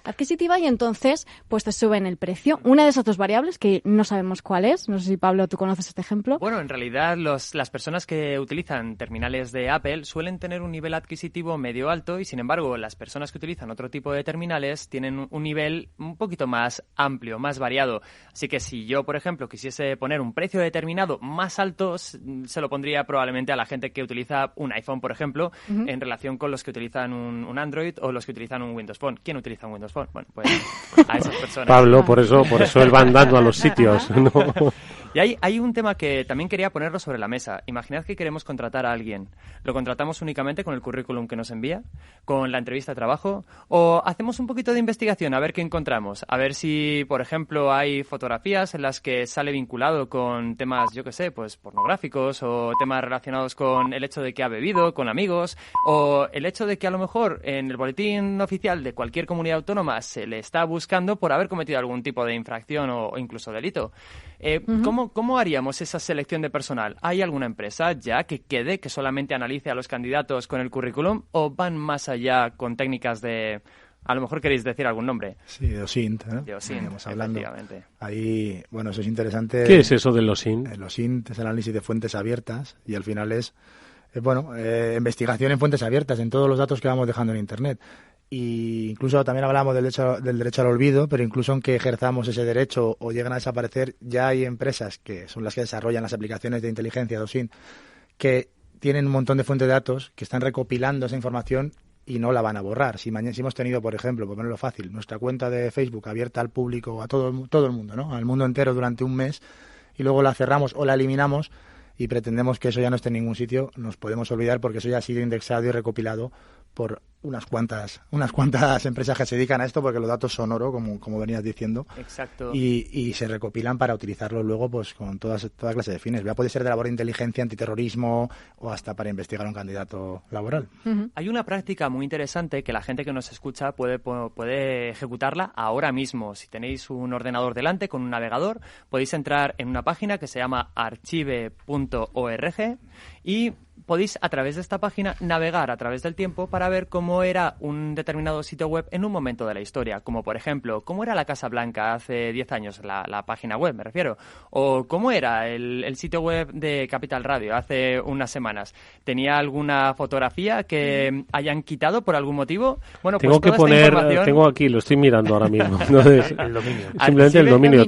adquisitiva y entonces pues te suben el precio. Una de esas dos variables, que no sabemos cuál es. No sé si, Pablo, tú conoces este ejemplo. Bueno, en realidad las personas que utilizan terminales de Apple suelen tener un nivel adquisitivo medio alto y, sin embargo, las personas que utilizan otro tipo de terminales tienen un nivel un poquito más amplio, más variado. Así que si yo, por ejemplo, quisiese poner un precio determinado más alto, se lo pondría probablemente a la gente que utiliza un iPhone, por ejemplo, en relación con los que utilizan un Android o los que utilizan un Windows Phone. ¿Quién utiliza un Windows Phone? Bueno, pues a esas personas. Pablo, por eso él va andando a los sitios, ¿no? Y hay un tema que también quería ponerlo sobre la mesa. Imaginad que queremos contratar a alguien. ¿Lo contratamos únicamente con el currículum que nos envía? ¿Con la entrevista de trabajo? ¿O hacemos un poquito de investigación a ver qué encontramos? A ver si, por ejemplo, hay fotografías en las que sale vinculado con temas, yo qué sé, pues pornográficos o temas relacionados con el hecho de que ha bebido, con amigos, o el hecho de que a lo mejor en el boletín oficial de cualquier comunidad autónoma se le está buscando por haber cometido algún tipo de infracción o incluso delito. ¿Cómo haríamos esa selección de personal? ¿Hay alguna empresa ya que solamente analice a los candidatos con el currículum o van más allá con técnicas de... A lo mejor queréis decir algún nombre. Sí, de OSINT, ¿eh? De OSINT, efectivamente. Ahí, bueno, eso es interesante. ¿Qué es eso del OSINT? El OSINT es el análisis de fuentes abiertas y al final es investigación en fuentes abiertas, en todos los datos que vamos dejando en Internet. Y incluso también hablamos del derecho al olvido, pero incluso aunque ejerzamos ese derecho o lleguen a desaparecer, ya hay empresas que son las que desarrollan las aplicaciones de inteligencia de OSINT que tienen un montón de fuentes de datos que están recopilando esa información y no la van a borrar. Si hemos tenido, por ejemplo, por ponerlo fácil, nuestra cuenta de Facebook abierta al público, a todo el mundo, ¿no? Al mundo entero durante un mes, y luego la cerramos o la eliminamos y pretendemos que eso ya no esté en ningún sitio, nos podemos olvidar porque eso ya ha sido indexado y recopilado por unas cuantas empresas que se dedican a esto, porque los datos son oro, como venías diciendo. Exacto. Y se recopilan para utilizarlos luego pues con toda clase de fines. Ya puede ser de labor de inteligencia, antiterrorismo o hasta para investigar a un candidato laboral. Hay una práctica muy interesante que la gente que nos escucha puede ejecutarla ahora mismo. Si tenéis un ordenador delante con un navegador, podéis entrar en una página que se llama archive.org y podéis a través de esta página navegar a través del tiempo para ver cómo era un determinado sitio web en un momento de la historia, como por ejemplo, cómo era la Casa Blanca hace 10 años, la página web me refiero, o cómo era el sitio web de Capital Radio hace unas semanas. ¿Tenía alguna fotografía que hayan quitado por algún motivo? Bueno, tengo pues que poner, tengo aquí, lo estoy mirando ahora mismo. Entonces, el dominio. Simplemente el dominio,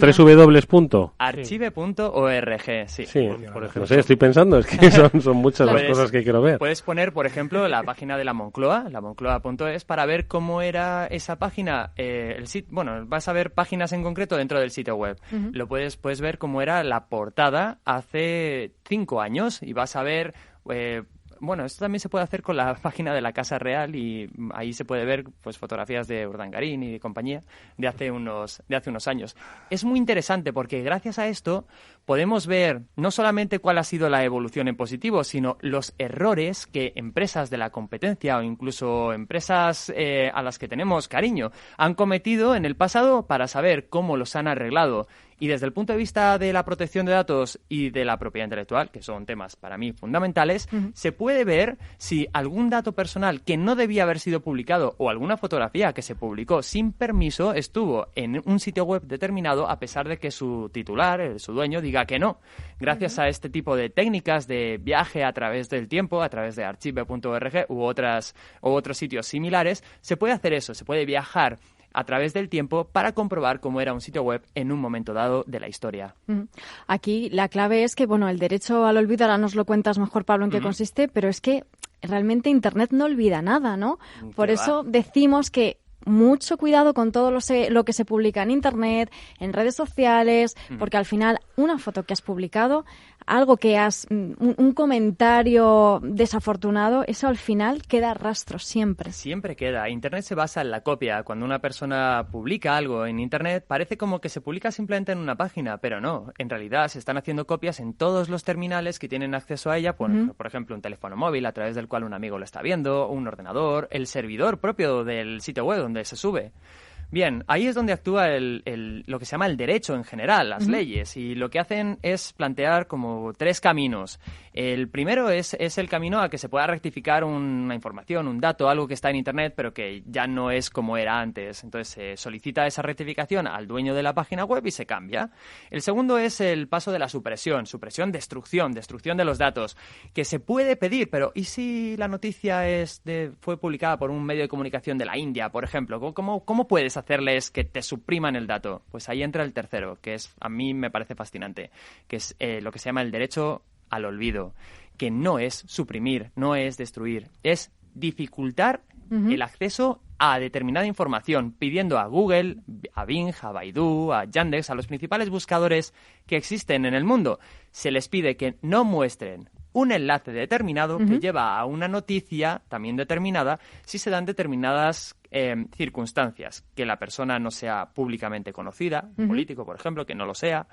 Archive.org, sí. Sí, por ejemplo. No sé, estoy pensando, es que son muchas las cosas que quiero ver. Puedes poner, por ejemplo, la página de la Moncloa, la moncloa.es, para ver cómo era esa página, el sitio. Bueno, vas a ver páginas en concreto dentro del sitio web. Puedes ver cómo era la portada hace 5 años y vas a ver... Bueno, esto también se puede hacer con la página de la Casa Real y ahí se puede ver pues fotografías de Urdangarín y de compañía de hace unos años. Es muy interesante porque gracias a esto podemos ver no solamente cuál ha sido la evolución en positivo, sino los errores que empresas de la competencia o incluso empresas a las que tenemos cariño han cometido en el pasado para saber cómo los han arreglado. Y desde el punto de vista de la protección de datos y de la propiedad intelectual, que son temas para mí fundamentales, se puede ver si algún dato personal que no debía haber sido publicado o alguna fotografía que se publicó sin permiso estuvo en un sitio web determinado a pesar de que su titular, su dueño, diga que no. Gracias a este tipo de técnicas de viaje a través del tiempo, a través de archive.org u otros sitios similares, se puede hacer eso, se puede viajar a través del tiempo para comprobar cómo era un sitio web en un momento dado de la historia. Aquí la clave es que, bueno, el derecho al olvido, ahora nos lo cuentas mejor, Pablo, en qué consiste, pero es que realmente Internet no olvida nada, ¿no? Por eso decimos que mucho cuidado con todo lo que se publica en Internet, en redes sociales, porque al final una foto que has publicado, algo que un comentario desafortunado, eso al final queda rastro siempre. Siempre queda. Internet se basa en la copia. Cuando una persona publica algo en Internet, parece como que se publica simplemente en una página, pero no. En realidad se están haciendo copias en todos los terminales que tienen acceso a ella, por ejemplo, un teléfono móvil a través del cual un amigo lo está viendo, un ordenador, el servidor propio del sitio web donde se sube. Bien, ahí es donde actúa lo que se llama el derecho en general, las leyes, y lo que hacen es plantear como 3 caminos. El primero es el camino a que se pueda rectificar una información, un dato, algo que está en Internet, pero que ya no es como era antes. Entonces se solicita esa rectificación al dueño de la página web y se cambia. El segundo es el paso de la supresión, destrucción de los datos, que se puede pedir, pero ¿y si la noticia fue publicada por un medio de comunicación de la India, por ejemplo? ¿Cómo puedes hacerles que te supriman el dato? Pues ahí entra el tercero, que a mí me parece fascinante, que es lo que se llama el derecho al olvido, que no es suprimir, no es destruir, es dificultar el acceso a determinada información, pidiendo a Google, a Bing, a Baidu, a Yandex, a los principales buscadores que existen en el mundo, se les pide que no muestren un enlace determinado que lleva a una noticia también determinada si se dan determinadas circunstancias, que la persona no sea públicamente conocida, un político, por ejemplo, que no lo sea,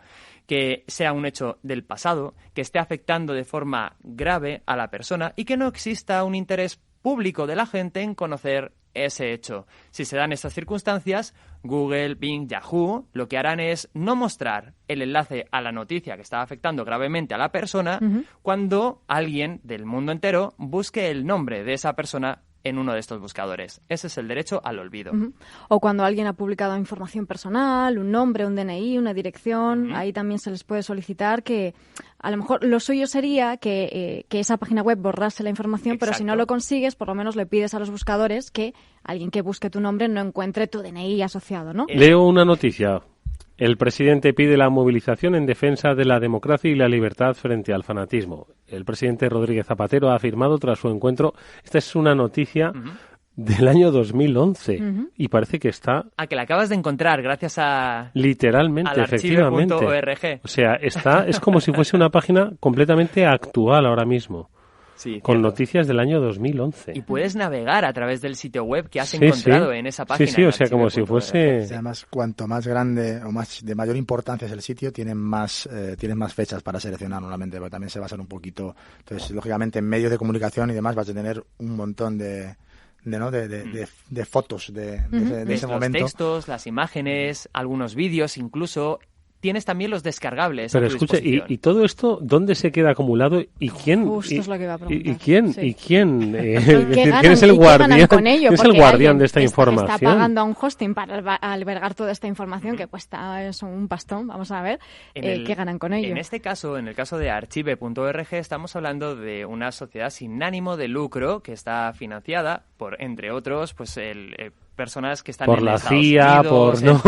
que sea un hecho del pasado, que esté afectando de forma grave a la persona y que no exista un interés público de la gente en conocer ese hecho. Si se dan estas circunstancias, Google, Bing, Yahoo, lo que harán es no mostrar el enlace a la noticia que está afectando gravemente a la persona cuando alguien del mundo entero busque el nombre de esa persona en uno de estos buscadores. Ese es el derecho al olvido. O cuando alguien ha publicado información personal, un nombre, un DNI, una dirección, ahí también se les puede solicitar que a lo mejor lo suyo sería que esa página web borrase la información, pero si no lo consigues, por lo menos le pides a los buscadores que alguien que busque tu nombre no encuentre tu DNI asociado, ¿no? Leo una noticia. El presidente pide la movilización en defensa de la democracia y la libertad frente al fanatismo. El presidente Rodríguez Zapatero ha afirmado tras su encuentro, esta es una noticia del año 2011 y parece que está... Ah, que la acabas de encontrar gracias a... Literalmente, efectivamente. Archive.org. O sea, es como si fuese una página completamente actual ahora mismo. Sí, con noticias del año 2011. Y puedes navegar a través del sitio web que has encontrado en esa página. Sí, o sea, como si fuese... Además, cuanto más grande o más de mayor importancia es el sitio, tienes más fechas para seleccionar normalmente, porque también se basan un poquito. Entonces, lógicamente, en medios de comunicación y demás vas a tener un montón de fotos de ese momento. Los textos, las imágenes, algunos vídeos incluso. Tienes también los descargables. Pero escucha, ¿y todo esto dónde se queda acumulado? ¿Y quién? Justo es lo que iba a preguntar. ¿Y quién? Sí. ¿Y quién? ¿Quién es el guardián? con ello? ¿Quién es el guardián de esta información? Está pagando a un hosting para albergar toda esta información que cuesta un pastón. Vamos a ver qué ganan con ello. En este caso, en el caso de Archive.org, estamos hablando de una sociedad sin ánimo de lucro que está financiada por, entre otros, pues personas que están por en la Estados CIA, Unidos, no,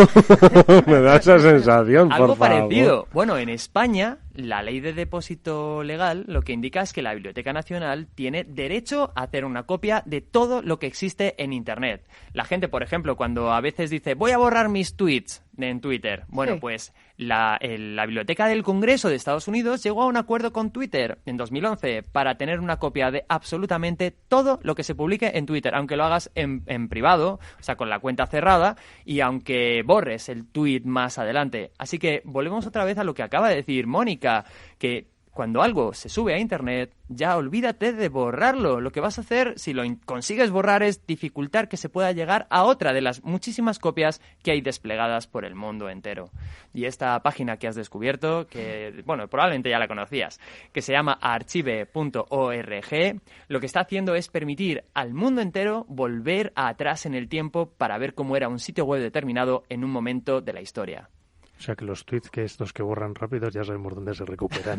me da esa sensación, algo por parecido. favor. Bueno, en España, la ley de depósito legal lo que indica es que la Biblioteca Nacional tiene derecho a hacer una copia de todo lo que existe en Internet. La gente, por ejemplo, cuando a veces dice voy a borrar mis tweets en Twitter, bueno, pues la Biblioteca del Congreso de Estados Unidos llegó a un acuerdo con Twitter en 2011 para tener una copia de absolutamente todo lo que se publique en Twitter, aunque lo hagas en privado, o sea, con la cuenta cerrada, y aunque borres el tweet más adelante. Así que volvemos otra vez a lo que acaba de decir Mónica, que cuando algo se sube a Internet, ya olvídate de borrarlo. Lo que vas a hacer, si lo consigues borrar, es dificultar que se pueda llegar a otra de las muchísimas copias que hay desplegadas por el mundo entero. Y esta página que has descubierto, que, bueno, probablemente ya la conocías, que se llama archive.org, lo que está haciendo es permitir al mundo entero volver atrás en el tiempo para ver cómo era un sitio web determinado en un momento de la historia. O sea que los tweets que estos que borran rápidos ya sabemos dónde se recuperan.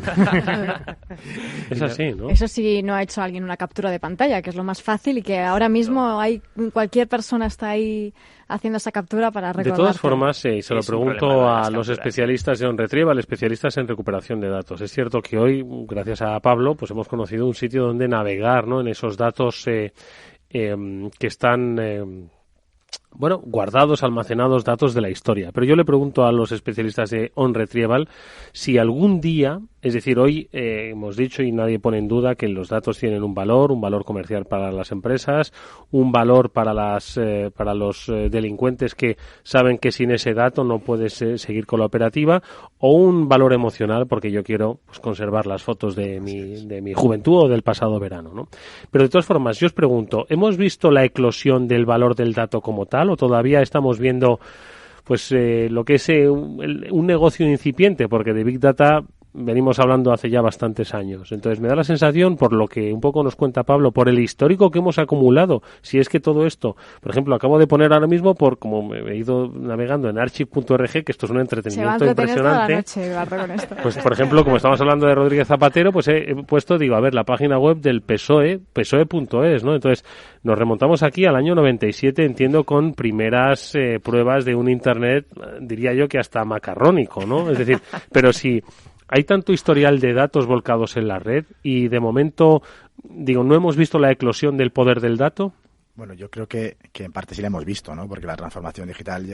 Es así, ¿no? Eso sí, no ha hecho alguien una captura de pantalla, que es lo más fácil y que ahora mismo cualquier persona está ahí haciendo esa captura para recordar. De todas formas, se lo pregunto a los especialistas de On-Retrieval, especialistas en recuperación de datos. Es cierto que hoy, gracias a Pablo, pues hemos conocido un sitio donde navegar, ¿no? En esos datos que están... guardados, almacenados, datos de la historia. Pero yo le pregunto a los especialistas de On-Retrieval si algún día, es decir, hoy hemos dicho y nadie pone en duda que los datos tienen un valor comercial para las empresas, un valor para los delincuentes que saben que sin ese dato no puedes seguir con la operativa, o un valor emocional porque yo quiero conservar las fotos de mi juventud o del pasado verano, ¿no? Pero de todas formas, yo os pregunto, ¿hemos visto la eclosión del valor del dato como tal o todavía estamos viendo lo que es un negocio incipiente? Porque de Big Data venimos hablando hace ya bastantes años. Entonces me da la sensación, por lo que un poco nos cuenta Pablo, por el histórico que hemos acumulado, si es que todo esto, por ejemplo, acabo de poner ahora mismo, como me he ido navegando en archive.org, que esto es un entretenimiento impresionante. Se va a entretener toda la noche, con esto. Pues, por ejemplo, como estamos hablando de Rodríguez Zapatero, pues he puesto, la página web del PSOE, PSOE.es, ¿no? Entonces, nos remontamos aquí al año 97, entiendo, con primeras pruebas de un Internet, diría yo que hasta macarrónico, ¿no? Es decir, pero si hay tanto historial de datos volcados en la red y de momento, no hemos visto la eclosión del poder del dato. Bueno, yo creo que en parte sí la hemos visto, ¿no? Porque la transformación digital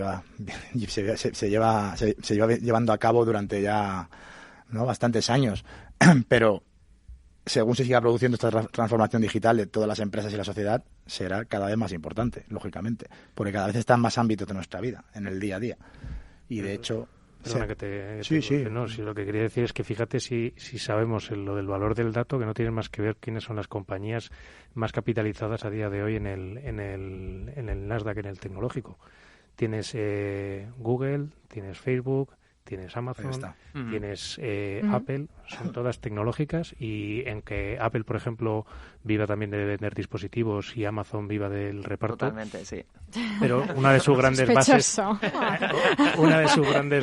se lleva llevando a cabo durante ya, ¿no?, bastantes años. Pero según se siga produciendo esta transformación digital de todas las empresas y la sociedad, será cada vez más importante, lógicamente, porque cada vez está en más ámbitos de nuestra vida, en el día a día. Y de hecho... Perdona que te sí. No, si lo que quería decir es que fíjate si sabemos lo del valor del dato, que no tiene más que ver quiénes son las compañías más capitalizadas a día de hoy en el Nasdaq, en el tecnológico. Tienes Google, tienes Facebook, tienes Amazon, tienes Apple, son todas tecnológicas, y en que Apple, por ejemplo, viva también de vender dispositivos y Amazon viva del reparto. Totalmente, sí. Pero una de sus grandes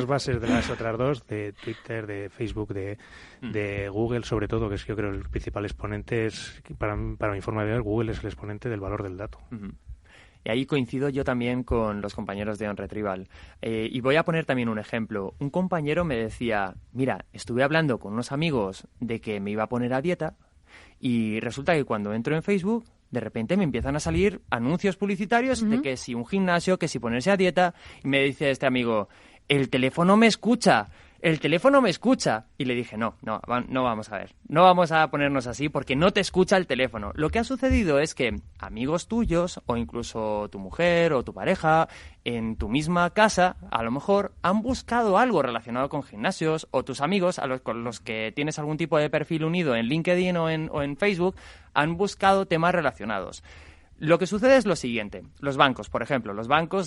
bases de las otras dos, de Twitter, de Facebook, de Google sobre todo, que es, yo creo, el principal exponente es, para mi forma de ver, Google es el exponente del valor del dato. Y ahí coincido yo también con los compañeros de OnRetrieval. Y voy a poner también un ejemplo. Un compañero me decía, mira, estuve hablando con unos amigos de que me iba a poner a dieta, y resulta que cuando entro en Facebook, de repente me empiezan a salir anuncios publicitarios de que si un gimnasio, que si ponerse a dieta, y me dice este amigo, el teléfono me escucha. Y le dije, no vamos a ver. No vamos a ponernos así porque no te escucha el teléfono. Lo que ha sucedido es que amigos tuyos, o incluso tu mujer o tu pareja, en tu misma casa, a lo mejor han buscado algo relacionado con gimnasios, o tus amigos, con los que tienes algún tipo de perfil unido en LinkedIn o en Facebook, han buscado temas relacionados. Lo que sucede es lo siguiente. Los bancos, por ejemplo,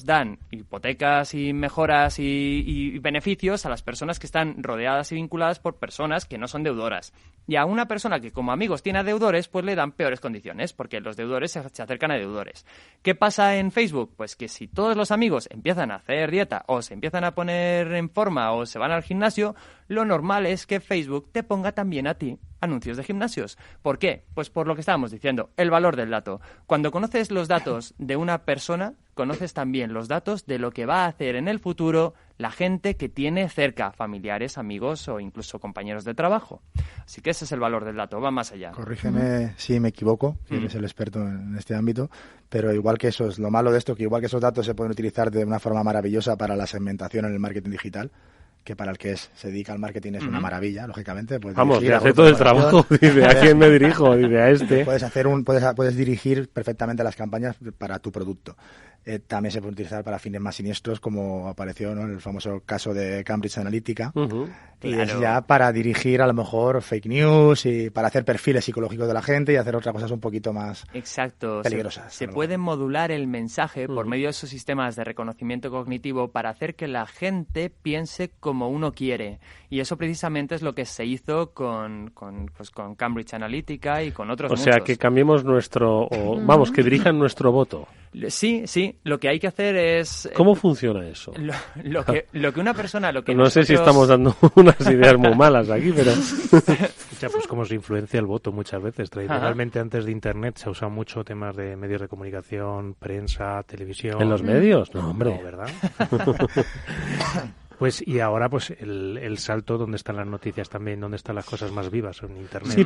dan hipotecas y mejoras y beneficios a las personas que están rodeadas y vinculadas por personas que no son deudoras. Y a una persona que como amigos tiene a deudores, pues le dan peores condiciones, porque los deudores se acercan a deudores. ¿Qué pasa en Facebook? Pues que si todos los amigos empiezan a hacer dieta, o se empiezan a poner en forma, o se van al gimnasio, lo normal es que Facebook te ponga también a ti anuncios de gimnasios. ¿Por qué? Pues por lo que estábamos diciendo, el valor del dato. Cuando conoces los datos de una persona, conoces también los datos de lo que va a hacer en el futuro la gente que tiene cerca, familiares, amigos o incluso compañeros de trabajo. Así que ese es el valor del dato, va más allá. Corrígeme si me equivoco, si eres el experto en este ámbito, pero igual que eso es lo malo de esto, que igual que esos datos se pueden utilizar de una forma maravillosa para la segmentación en el marketing digital, que para el que se dedica al marketing es una maravilla, lógicamente. Pues vamos, de hacer todo el trabajo, dice, ¿a quién me dirijo? Dice, a este. Puedes dirigir perfectamente las campañas para tu producto. También se puede utilizar para fines más siniestros, como apareció, ¿no?, en el famoso caso de Cambridge Analytica. Y es ya para dirigir a lo mejor fake news y para hacer perfiles psicológicos de la gente y hacer otras cosas un poquito más peligrosas. Se puede modular el mensaje por medio de esos sistemas de reconocimiento cognitivo para hacer que la gente piense como uno quiere. Y eso precisamente es lo que se hizo con Cambridge Analytica y con otros muchos. O sea, que cambiemos vamos, que dirijan nuestro voto. Sí, lo que hay que hacer es... ¿Cómo funciona eso? Lo que una persona... No sé si estamos dando unas ideas muy malas aquí, pero... Ya, pues cómo se influencia el voto muchas veces. Tradicionalmente, antes de Internet, se usan mucho temas de medios de comunicación, prensa, televisión... ¿En los medios? No, hombre. No, ¿verdad? Pues y ahora pues el salto, donde están las noticias también, donde están las cosas más vivas en Internet. Sí,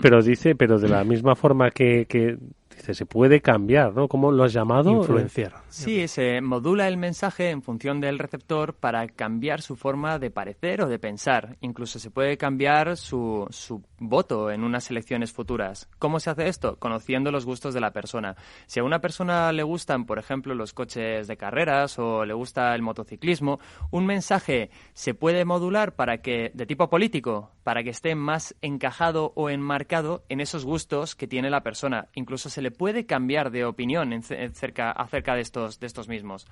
pero de la misma forma que dice, se puede cambiar, ¿no? ¿Cómo lo has llamado? Influenciar. Sí, se modula el mensaje en función del receptor para cambiar su forma de parecer o de pensar. Incluso se puede cambiar su voto en unas elecciones futuras. ¿Cómo se hace esto? Conociendo los gustos de la persona. Si a una persona le gustan, por ejemplo, los coches de carreras o le gusta el motociclismo, un mensaje se puede modular de tipo político, para que esté más encajado o enmarcado en esos gustos que tiene la persona. Incluso se le puede cambiar de opinión acerca de estos mismos.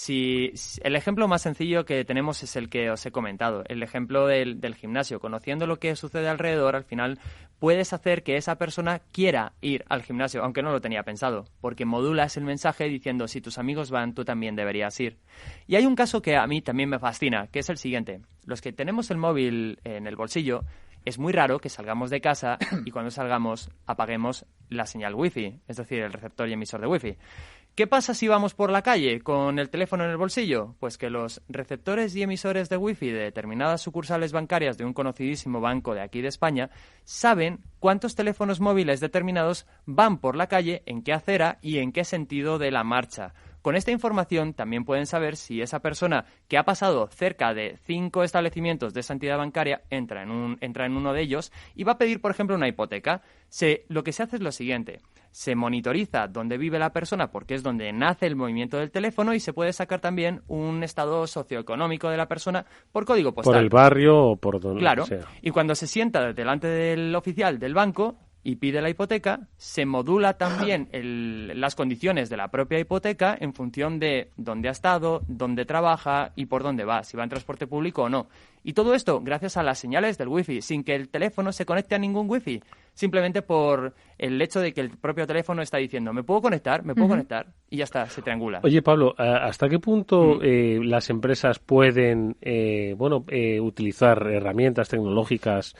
El ejemplo más sencillo que tenemos es el que os he comentado, el ejemplo del gimnasio. Conociendo lo que sucede alrededor, al final puedes hacer que esa persona quiera ir al gimnasio, aunque no lo tenía pensado, porque modulas el mensaje diciendo, si tus amigos van, tú también deberías ir. Y hay un caso que a mí también me fascina, que es el siguiente. Los que tenemos el móvil en el bolsillo, es muy raro que salgamos de casa y cuando salgamos apaguemos la señal wifi, es decir, el receptor y emisor de wifi. ¿Qué pasa si vamos por la calle con el teléfono en el bolsillo? Pues que los receptores y emisores de Wi-Fi de determinadas sucursales bancarias de un conocidísimo banco de aquí de España saben cuántos teléfonos móviles determinados van por la calle, en qué acera y en qué sentido de la marcha. Con esta información también pueden saber si esa persona que ha pasado cerca de 5 establecimientos de esa entidad bancaria entra en uno de ellos y va a pedir, por ejemplo, una hipoteca. Lo que se hace es lo siguiente. Se monitoriza dónde vive la persona porque es donde nace el movimiento del teléfono y se puede sacar también un estado socioeconómico de la persona por código postal. Por el barrio o por donde claro, sea. Y cuando se sienta delante del oficial del banco y pide la hipoteca, se modula también las condiciones de la propia hipoteca en función de dónde ha estado, dónde trabaja y por dónde va, si va en transporte público o no. Y todo esto gracias a las señales del Wi-Fi, sin que el teléfono se conecte a ningún Wi-Fi, simplemente por el hecho de que el propio teléfono está diciendo ¿me puedo conectar? Y ya está, se triangula. Oye, Pablo, ¿hasta qué punto las empresas pueden utilizar herramientas tecnológicas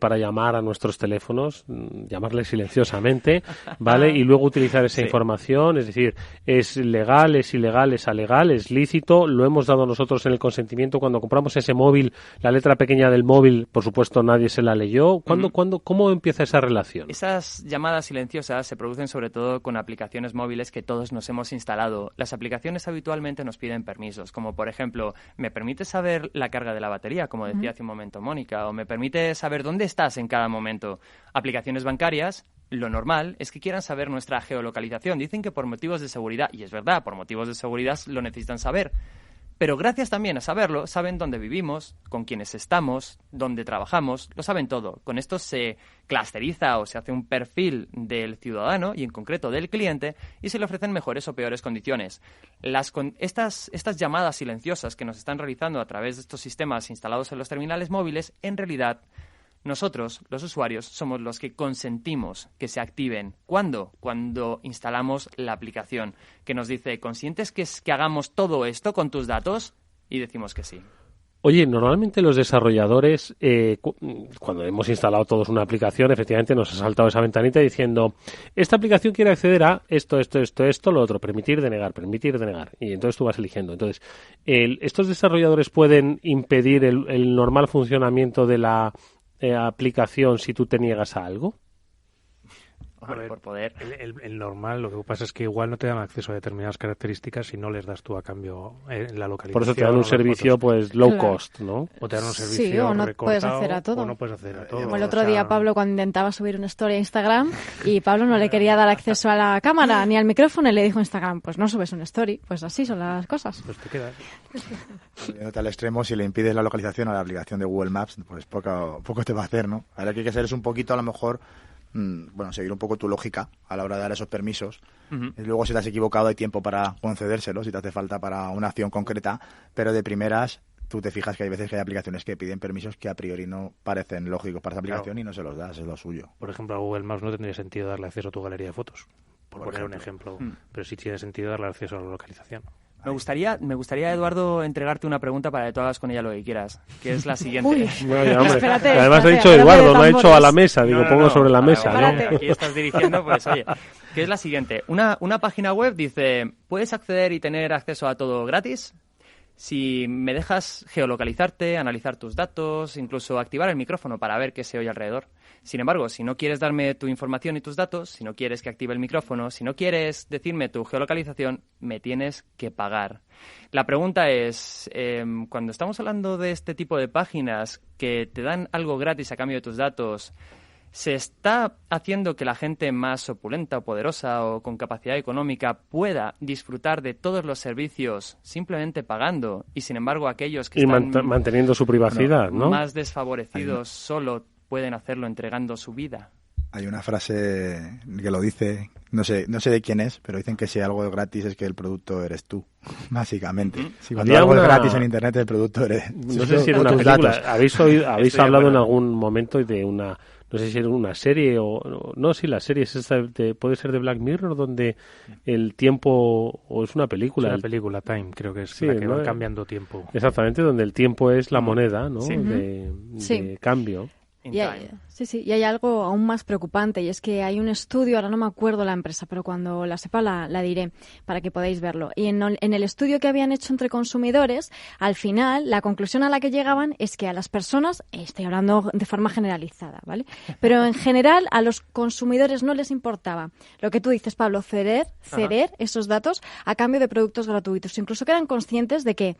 para llamar a nuestros teléfonos, llamarles silenciosamente, ¿vale? Y luego utilizar esa información, es decir, ¿es legal, es ilegal, es alegal, es lícito? ¿Lo hemos dado nosotros en el consentimiento cuando compramos ese móvil? La letra pequeña del móvil, por supuesto, nadie se la leyó. ¿Cómo empieza esa relación? Esas llamadas silenciosas se producen sobre todo con aplicaciones móviles que todos nos hemos instalado. Las aplicaciones habitualmente nos piden permisos, como por ejemplo, ¿me permite saber la carga de la batería? Como decía hace un momento Mónica, o ¿me permite saber dónde estás en cada momento? Aplicaciones bancarias, lo normal es que quieran saber nuestra geolocalización. Dicen que por motivos de seguridad, y es verdad, por motivos de seguridad lo necesitan saber. Pero gracias también a saberlo, saben dónde vivimos, con quiénes estamos, dónde trabajamos, lo saben todo. Con esto se clusteriza o se hace un perfil del ciudadano y en concreto del cliente y se le ofrecen mejores o peores condiciones. Estas llamadas silenciosas que nos están realizando a través de estos sistemas instalados en los terminales móviles, en realidad nosotros, los usuarios, somos los que consentimos que se activen. ¿Cuándo? Cuando instalamos la aplicación, que nos dice, ¿consientes que hagamos todo esto con tus datos? Y decimos que sí. Oye, normalmente los desarrolladores, cuando hemos instalado todos una aplicación, efectivamente nos ha saltado esa ventanita diciendo, esta aplicación quiere acceder a esto, lo otro, permitir, denegar. Y entonces tú vas eligiendo. Entonces, ¿estos desarrolladores pueden impedir el normal funcionamiento de la aplicación si tú te niegas a algo? Por poder. El normal, lo que pasa es que igual no te dan acceso a determinadas características si no les das tú a cambio la localización. Por eso te dan un servicio pues low cost, ¿no? O te dan un servicio o no recortado, puedes hacer a todo. O no puedes hacer a todo. Como el otro día Pablo cuando intentaba subir una story a Instagram y Pablo no le quería dar acceso a la cámara ni al micrófono y le dijo a Instagram, pues no subes una story. Pues así son las cosas. Pues te quedas. Yéndote al extremo, si le impides la localización a la aplicación de Google Maps, pues poco te va a hacer, ¿no? Ahora que hay que hacer es un poquito a lo mejor seguir un poco tu lógica a la hora de dar esos permisos. Y luego si te has equivocado hay tiempo para concedérselos si te hace falta para una acción concreta, pero de primeras tú te fijas que hay veces que hay aplicaciones que piden permisos que a priori no parecen lógicos para esa aplicación y no se los das, es lo suyo. Por ejemplo, a Google Maps no tendría sentido darle acceso a tu galería de fotos, por poner un ejemplo, pero sí tiene sentido darle acceso a la localización. Me gustaría, Eduardo, entregarte una pregunta para que tú hagas con ella lo que quieras, que es la siguiente. Además ha dicho Eduardo, no ha dicho a la mesa, pongo sobre la mesa. ¿No? Aquí estás dirigiendo, pues oye, que es la siguiente. Una página web dice, ¿puedes acceder y tener acceso a todo gratis? Si me dejas geolocalizarte, analizar tus datos, incluso activar el micrófono para ver qué se oye alrededor. Sin embargo, si no quieres darme tu información y tus datos, si no quieres que active el micrófono, si no quieres decirme tu geolocalización, me tienes que pagar. La pregunta es, cuando estamos hablando de este tipo de páginas que te dan algo gratis a cambio de tus datos, ¿se está haciendo que la gente más opulenta o poderosa o con capacidad económica pueda disfrutar de todos los servicios simplemente pagando y, sin embargo, aquellos que están manteniendo su privacidad, ¿no? más desfavorecidos solo pueden hacerlo entregando su vida? Hay una frase que lo dice, no sé de quién es, pero dicen que si algo es gratis es que el producto eres tú, básicamente. Si cuando algo es gratis en internet el producto eres. No sé si era una película. ¿Habéis hablado en algún momento de una... No sé si era una serie o... No, sí, la serie es esta puede ser de Black Mirror, donde el tiempo... O es una película. Es una película, Time, creo que es sí, la que va cambiando tiempo. Exactamente, donde el tiempo es la moneda, ¿no? De cambio. Y hay algo aún más preocupante, y es que hay un estudio, ahora no me acuerdo la empresa, pero cuando la sepa la diré para que podáis verlo. Y en el estudio que habían hecho entre consumidores, al final la conclusión a la que llegaban es que a las personas, estoy hablando de forma generalizada, ¿vale? Pero en general a los consumidores no les importaba lo que tú dices, Pablo, ceder esos datos a cambio de productos gratuitos. Incluso que eran conscientes de que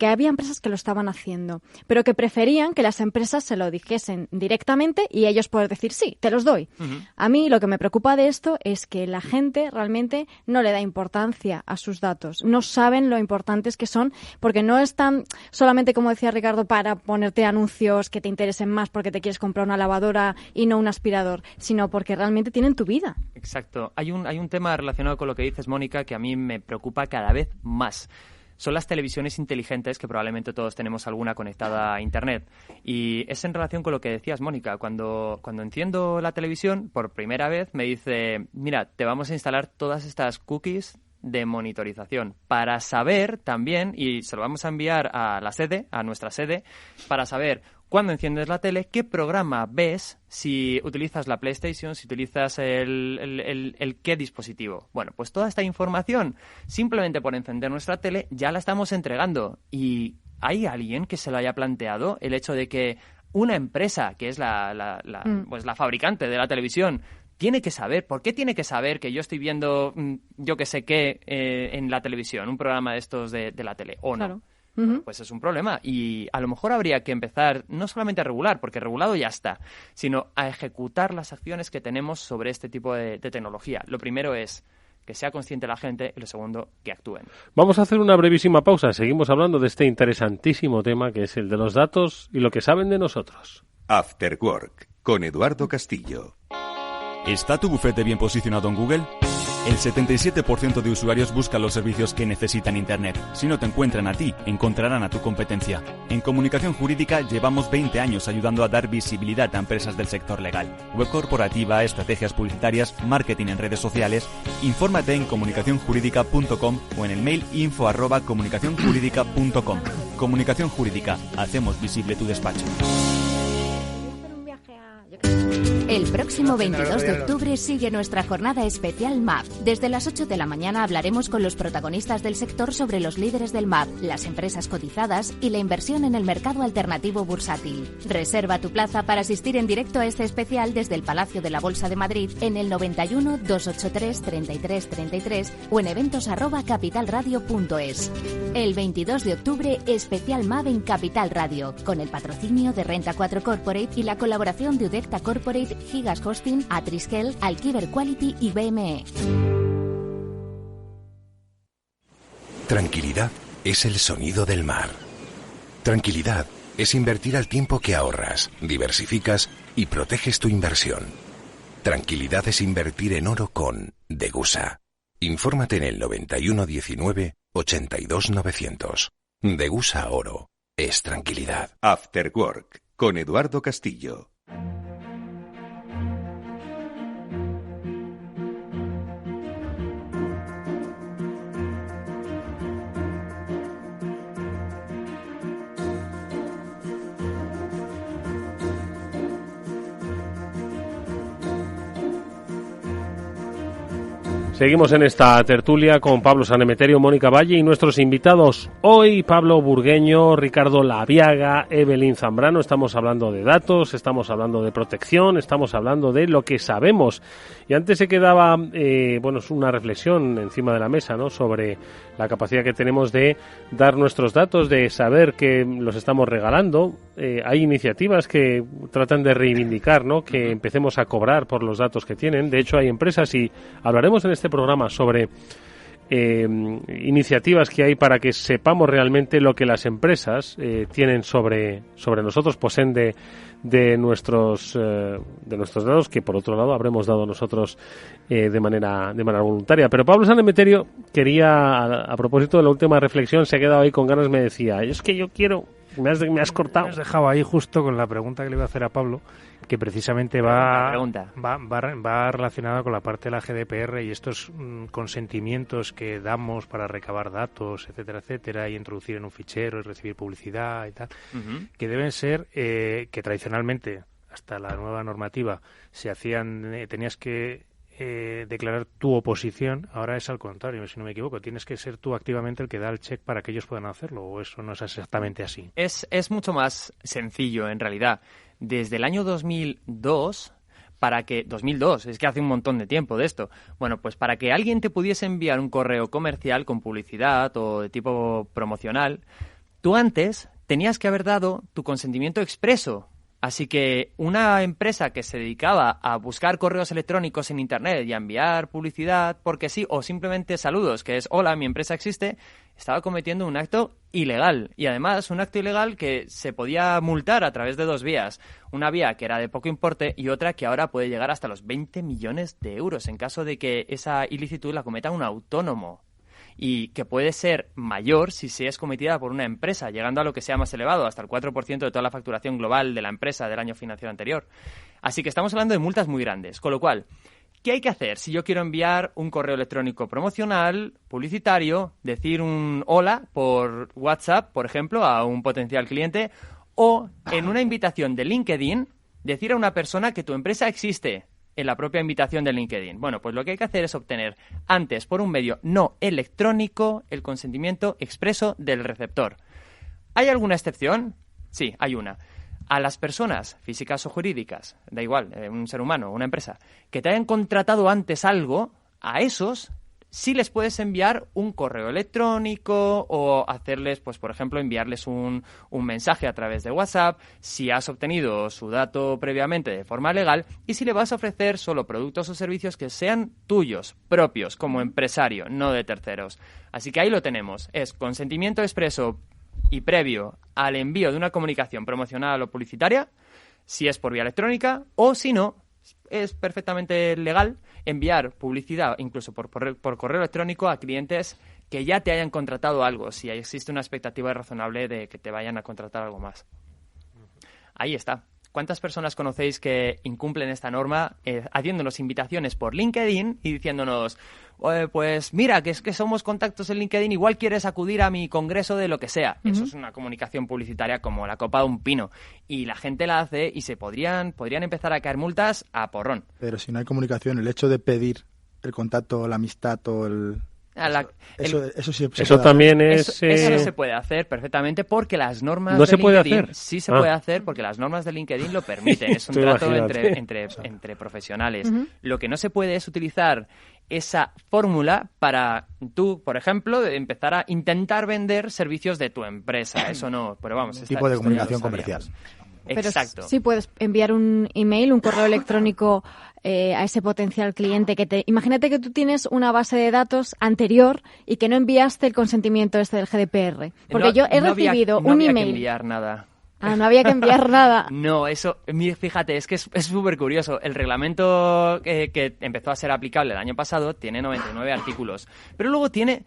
había empresas que lo estaban haciendo, pero que preferían que las empresas se lo dijesen directamente y ellos poder decir, sí, te los doy. A mí lo que me preocupa de esto es que la gente realmente no le da importancia a sus datos, no saben lo importantes que son, porque no están solamente, como decía Ricardo, para ponerte anuncios que te interesen más porque te quieres comprar una lavadora y no un aspirador, sino porque realmente tienen tu vida. Exacto. Hay un tema relacionado con lo que dices, Mónica, que a mí me preocupa cada vez más. Son las televisiones inteligentes, que probablemente todos tenemos alguna conectada a Internet. Y es en relación con lo que decías, Mónica. Cuando enciendo la televisión, por primera vez me dice, mira, te vamos a instalar todas estas cookies de monitorización para saber también, y se lo vamos a enviar a la sede, a nuestra sede, para saber cuando enciendes la tele, qué programa ves, si utilizas la PlayStation, si utilizas el qué dispositivo. Bueno, pues toda esta información, simplemente por encender nuestra tele, ya la estamos entregando. ¿Y hay alguien que se lo haya planteado el hecho de que una empresa, que es pues la fabricante de la televisión, tiene que saber? ¿Por qué tiene que saber que yo estoy viendo yo que sé qué en la televisión, un programa de estos de la tele, o no? Claro. Pues es un problema, y a lo mejor habría que empezar no solamente a regular, porque regulado ya está, sino a ejecutar las acciones que tenemos sobre este tipo de tecnología. Lo primero es que sea consciente la gente, y lo segundo, que actúen. Vamos a hacer una brevísima pausa. Seguimos hablando de este interesantísimo tema que es el de los datos y lo que saben de nosotros. After Work, con Eduardo Castillo. ¿Está tu bufete bien posicionado en Google? El 77% de usuarios buscan los servicios que necesitan Internet. Si no te encuentran a ti, encontrarán a tu competencia. En Comunicación Jurídica llevamos 20 años ayudando a dar visibilidad a empresas del sector legal. Web corporativa, estrategias publicitarias, marketing en redes sociales. Infórmate en comunicacionjurídica.com o en el mail info@comunicacionjurídica.com. Comunicación Jurídica. Hacemos visible tu despacho. El próximo 22 de octubre sigue nuestra jornada especial MAP. Desde las 8 de la mañana hablaremos con los protagonistas del sector sobre los líderes del MAP, las empresas cotizadas y la inversión en el mercado alternativo bursátil. Reserva tu plaza para asistir en directo a este especial desde el Palacio de la Bolsa de Madrid en el 91 283 33 33 o en eventos@capitalradio.es. El 22 de octubre, especial MAP en Capital Radio, con el patrocinio de Renta 4 Corporate y la colaboración de Udecta Corporate, Gigas Hosting, Atriskel, Alquiver Quality y BME. Tranquilidad es el sonido del mar. Tranquilidad es invertir al tiempo que ahorras, diversificas y proteges tu inversión. Tranquilidad es invertir en oro con Degusa. Infórmate en el 91 19 82 900. Degusa Oro es tranquilidad. After Work, con Eduardo Castillo. Seguimos en esta tertulia con Pablo Sanemeterio, Mónica Valle y nuestros invitados hoy, Pablo Burgueño, Ricardo Laviaga, Evelyn Zambrano. Estamos hablando de datos, estamos hablando de protección, estamos hablando de lo que sabemos. Y antes se quedaba, una reflexión encima de la mesa, ¿no?, sobre la capacidad que tenemos de dar nuestros datos, de saber que los estamos regalando. Hay iniciativas que tratan de reivindicar, ¿no?, que empecemos a cobrar por los datos que tienen. De hecho, hay empresas, y hablaremos en este programa sobre iniciativas que hay para que sepamos realmente lo que las empresas tienen sobre nosotros, poseen de nuestros datos, que por otro lado habremos dado nosotros de manera voluntaria. Pero Pablo Sanemeterio quería, a propósito de la última reflexión, se ha quedado ahí con ganas, me decía, es que yo quiero... Me has cortado. Me has dejado ahí justo con la pregunta que le iba a hacer a Pablo, que precisamente va relacionada con la parte de la GDPR y estos consentimientos que damos para recabar datos, etcétera, etcétera, y introducir en un fichero y recibir publicidad y tal, que deben ser, que tradicionalmente, hasta la nueva normativa, se hacían, tenías que declarar tu oposición. Ahora es al contrario, si no me equivoco, tienes que ser tú activamente el que da el check para que ellos puedan hacerlo, o eso no es exactamente así. Es mucho más sencillo en realidad. Desde el año 2002, es que hace un montón de tiempo de esto. Bueno, pues para que alguien te pudiese enviar un correo comercial con publicidad o de tipo promocional, tú antes tenías que haber dado tu consentimiento expreso. Así que una empresa que se dedicaba a buscar correos electrónicos en Internet y a enviar publicidad porque sí, o simplemente saludos, que es hola, mi empresa existe, estaba cometiendo un acto ilegal. Y además un acto ilegal que se podía multar a través de dos vías. Una vía que era de poco importe y otra que ahora puede llegar hasta los 20 millones de euros en caso de que esa ilicitud la cometa un autónomo. Y que puede ser mayor si se es cometida por una empresa, llegando a lo que sea más elevado, hasta el 4% de toda la facturación global de la empresa del año financiero anterior. Así que estamos hablando de multas muy grandes. Con lo cual, ¿qué hay que hacer si yo quiero enviar un correo electrónico promocional, publicitario, decir un hola por WhatsApp, por ejemplo, a un potencial cliente, o en una invitación de LinkedIn, decir a una persona que tu empresa existe en la propia invitación de LinkedIn? Bueno, pues lo que hay que hacer es obtener antes, por un medio no electrónico, el consentimiento expreso del receptor. ¿Hay alguna excepción? Sí, hay una. A las personas físicas o jurídicas, da igual, un ser humano o una empresa, que te hayan contratado antes algo, a esos sí les puedes enviar un correo electrónico o hacerles, pues por ejemplo, enviarles un mensaje a través de WhatsApp si has obtenido su dato previamente de forma legal y si le vas a ofrecer solo productos o servicios que sean tuyos, propios, como empresario, no de terceros. Así que ahí lo tenemos. Es consentimiento expreso y previo al envío de una comunicación promocional o publicitaria, si es por vía electrónica, o si no, es perfectamente legal enviar publicidad, incluso por correo electrónico, a clientes que ya te hayan contratado algo, si existe una expectativa razonable de que te vayan a contratar algo más. Ahí está. ¿Cuántas personas conocéis que incumplen esta norma haciéndonos invitaciones por LinkedIn y diciéndonos, pues mira, que es que somos contactos en LinkedIn, igual quieres acudir a mi congreso de lo que sea? Eso es una comunicación publicitaria como la copa de un pino. Y la gente la hace y se podrían empezar a caer multas a porrón. Pero si no hay comunicación, el hecho de pedir el contacto, la amistad o el... Eso también es... Eso no se puede hacer perfectamente porque las normas ¿No de se puede LinkedIn... hacer? Sí se puede hacer porque las normas de LinkedIn lo permiten. Es un trato entre profesionales. Lo que no se puede es utilizar esa fórmula para tú, por ejemplo, empezar a intentar vender servicios de tu empresa. Eso no, pero vamos... tipo de comunicación comercial. Exacto. Pero sí puedes enviar un email, un correo electrónico a ese potencial cliente imagínate que tú tienes una base de datos anterior y que no enviaste el consentimiento del GDPR. Porque yo he recibido un email. No había que enviar nada. No había que enviar nada. No, eso, fíjate, es que es súper curioso. El reglamento que empezó a ser aplicable el año pasado tiene 99 artículos, pero luego tiene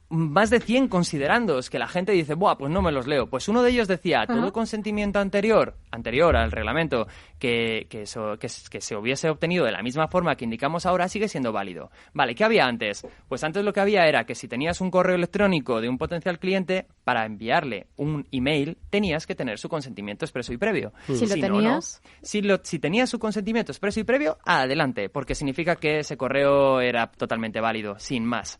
más de 100 considerandos que la gente dice, buah, pues no me los leo. Pues uno de ellos decía, todo consentimiento anterior al reglamento que se hubiese obtenido de la misma forma que indicamos ahora sigue siendo válido. Vale, ¿qué había antes? Pues antes lo que había era que si tenías un correo electrónico de un potencial cliente, para enviarle un email tenías que tener su consentimiento expreso y previo. Si lo tenías... Si tenías su consentimiento expreso y previo, adelante, porque significa que ese correo era totalmente válido, sin más.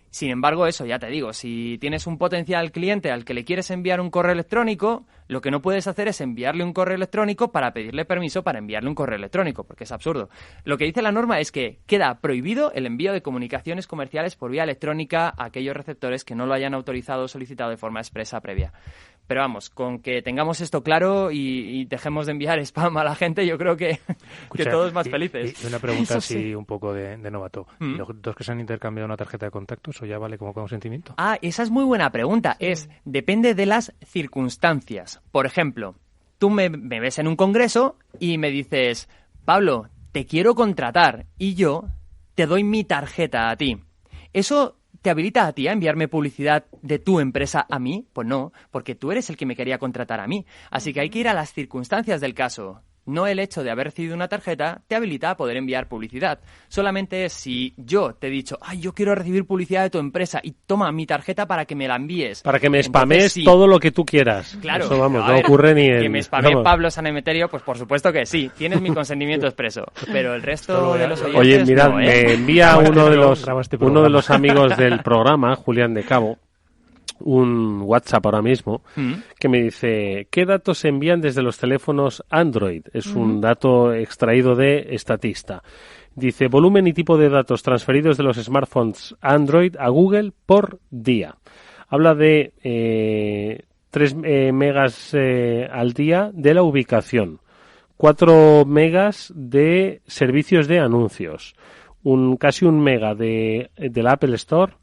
Sin embargo, eso ya te digo, si tienes un potencial cliente al que le quieres enviar un correo electrónico, lo que no puedes hacer es enviarle un correo electrónico para pedirle permiso para enviarle un correo electrónico, porque es absurdo. Lo que dice la norma es que queda prohibido el envío de comunicaciones comerciales por vía electrónica a aquellos receptores que no lo hayan autorizado o solicitado de forma expresa previa. Pero vamos, con que tengamos esto claro y dejemos de enviar spam a la gente, yo creo que todos más felices. Y una pregunta así un poco de novato. ¿Los dos que se han intercambiado una tarjeta de contactos o ya vale como consentimiento? Esa es muy buena pregunta. Depende de las circunstancias. Por ejemplo, tú me ves en un congreso y me dices, Pablo, te quiero contratar, y yo te doy mi tarjeta a ti. ¿Eso te habilita a ti a enviarme publicidad de tu empresa a mí? Pues no, porque tú eres el que me quería contratar a mí. Así que hay que ir a las circunstancias del caso. No el hecho de haber recibido una tarjeta te habilita a poder enviar publicidad. Solamente si yo te he dicho, yo quiero recibir publicidad de tu empresa y toma mi tarjeta para que me la envíes. Para que me spames todo lo que tú quieras. Claro. Eso, vamos, no ocurre ni en... Que me spamee Pablo San Emeterio, pues por supuesto que sí. Tienes mi consentimiento expreso. Pero el resto de los oyentes Oye, mirad, no, me envía uno de los amigos del programa, Julián de Cabo, un WhatsApp ahora mismo, que me dice, ¿qué datos se envían desde los teléfonos Android? Es un dato extraído de Statista. Dice, volumen y tipo de datos transferidos de los smartphones Android a Google por día. Habla de 3 megas al día de la ubicación, 4 megas de servicios de anuncios, casi 1 mega de la Apple Store,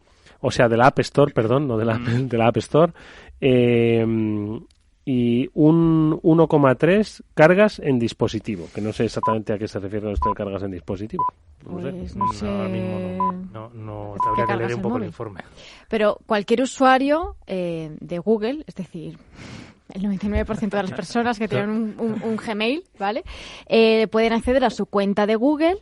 o sea, de la App Store, perdón, no de la Apple, de la App Store, y un 1,3 cargas en dispositivo, que no sé exactamente a qué se refiere esto de cargas en dispositivo. No sé. Ahora mismo no te habría que leer un poco el informe. Pero cualquier usuario de Google, es decir, el 99% de las personas que tienen un Gmail, ¿vale? Pueden acceder a su cuenta de Google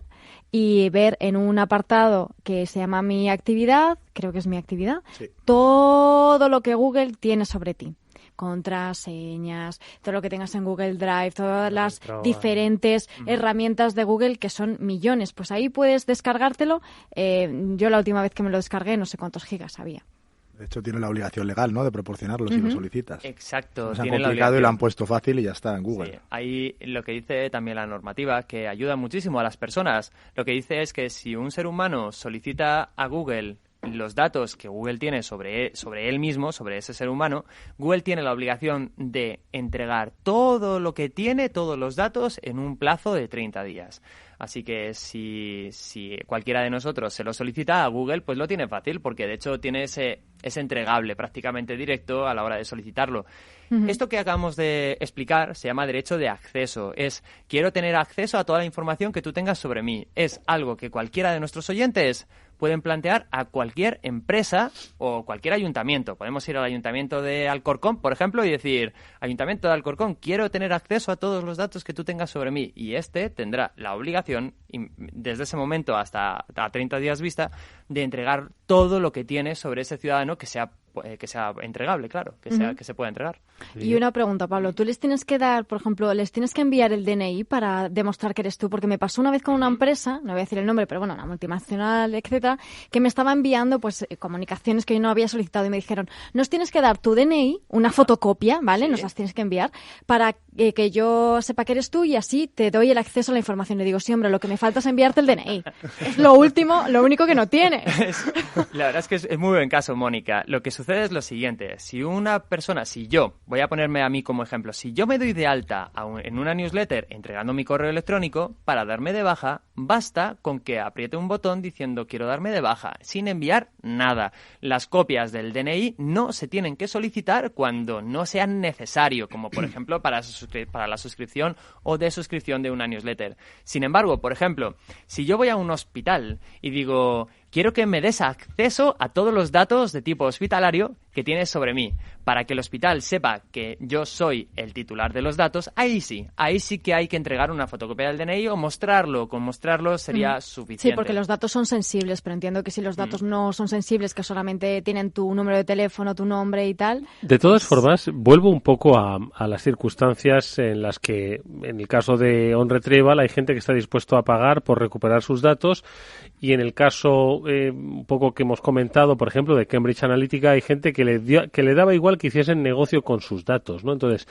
y ver en un apartado que se llama Mi Actividad, creo que es Mi Actividad, todo lo que Google tiene sobre ti. Contraseñas, todo lo que tengas en Google Drive, todas las diferentes herramientas de Google, que son millones. Pues ahí puedes descargártelo. Yo la última vez que me lo descargué, no sé cuántos gigas había. De hecho, tiene la obligación legal, ¿no?, de proporcionarlo si lo solicitas. Exacto. Se han complicado y lo han puesto fácil y ya está en Google. Sí. Ahí lo que dice también la normativa, que ayuda muchísimo a las personas, lo que dice es que si un ser humano solicita a Google los datos que Google tiene sobre él mismo, sobre ese ser humano, Google tiene la obligación de entregar todo lo que tiene, todos los datos, en un plazo de 30 días. Así que si cualquiera de nosotros se lo solicita a Google, pues lo tiene fácil, porque de hecho tiene ese entregable prácticamente directo a la hora de solicitarlo. Esto que acabamos de explicar se llama derecho de acceso. Quiero tener acceso a toda la información que tú tengas sobre mí. Es algo que cualquiera de nuestros oyentes pueden plantear a cualquier empresa o cualquier ayuntamiento. Podemos ir al ayuntamiento de Alcorcón, por ejemplo, y decir, ayuntamiento de Alcorcón, quiero tener acceso a todos los datos que tú tengas sobre mí. Y tendrá la obligación, desde ese momento hasta a 30 días vista, de entregar todo lo que tiene sobre ese ciudadano que sea entregable, claro, que se pueda entregar. Y una pregunta, Pablo, ¿tú les tienes que dar, por ejemplo, les tienes que enviar el DNI para demostrar que eres tú? Porque me pasó una vez con una empresa, no voy a decir el nombre, pero bueno, una multinacional, etcétera, que me estaba enviando pues comunicaciones que yo no había solicitado y me dijeron, nos tienes que dar tu DNI, una fotocopia, ¿vale? Nos las tienes que enviar para que yo sepa que eres tú y así te doy el acceso a la información. Le digo, sí, hombre, lo que me falta es enviarte el DNI. Es lo único que no tienes. La verdad es que es muy buen caso, Mónica. Lo que sucede es lo siguiente. Si yo, voy a ponerme a mí como ejemplo, si yo me doy de alta en una newsletter entregando mi correo electrónico, para darme de baja, basta con que apriete un botón diciendo quiero darme de baja, sin enviar nada. Las copias del DNI no se tienen que solicitar cuando no sea necesario, como por ejemplo para la suscripción o desuscripción de una newsletter. Sin embargo, por ejemplo, si yo voy a un hospital y digo, quiero que me des acceso a todos los datos de tipo hospitalario que tienes sobre mí, para que el hospital sepa que yo soy el titular de los datos, ahí sí que hay que entregar una fotocopia del DNI o mostrarlo. Con mostrarlo sería suficiente. Sí, porque los datos son sensibles, pero entiendo que si los datos no son sensibles, que solamente tienen tu número de teléfono, tu nombre y tal... De todas formas, vuelvo un poco a las circunstancias en las que, en el caso de OnRetrieval, hay gente que está dispuesto a pagar por recuperar sus datos, y en el caso un poco que hemos comentado, por ejemplo, de Cambridge Analytica, hay gente que le daba igual que hiciesen negocio con sus datos, ¿no? Entonces,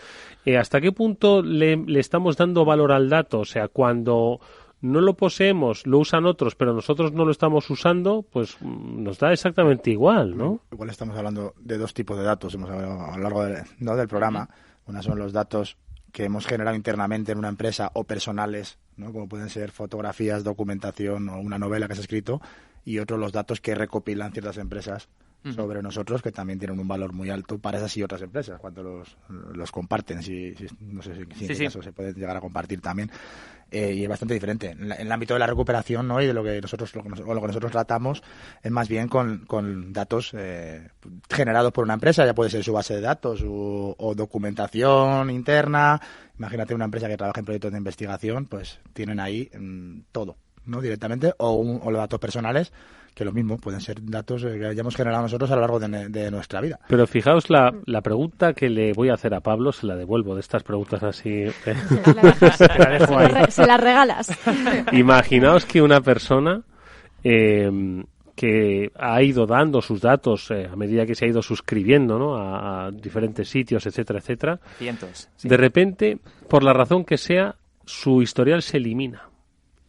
¿hasta qué punto le estamos dando valor al dato? O sea, cuando no lo poseemos, lo usan otros, pero nosotros no lo estamos usando, pues nos da exactamente igual, ¿no? Igual estamos hablando de dos tipos de datos, hemos hablado a lo largo del programa. Una son los datos que hemos generado internamente en una empresa o personales, ¿no?, como pueden ser fotografías, documentación o una novela que has escrito, y otros los datos que recopilan ciertas empresas sobre nosotros, que también tienen un valor muy alto para esas y otras empresas cuando los comparten, no sé si en este caso se pueden llegar a compartir también, y es bastante diferente. En el ámbito de la recuperación, ¿no? Y de lo que nosotros tratamos es más bien con datos generados por una empresa, ya puede ser su base de datos o documentación interna. Imagínate una empresa que trabaja en proyectos de investigación, pues tienen ahí todo, ¿no? Directamente, o los datos personales, que lo mismo, pueden ser datos que hayamos generado nosotros a lo largo de nuestra vida. Pero fijaos, la pregunta que le voy a hacer a Pablo, se la devuelvo, de estas preguntas así. Se la regalas. Imaginaos que una persona que ha ido dando sus datos a medida que se ha ido suscribiendo, ¿no? a diferentes sitios, etcétera, etcétera. Cientos. Sí. De repente, por la razón que sea, su historial se elimina.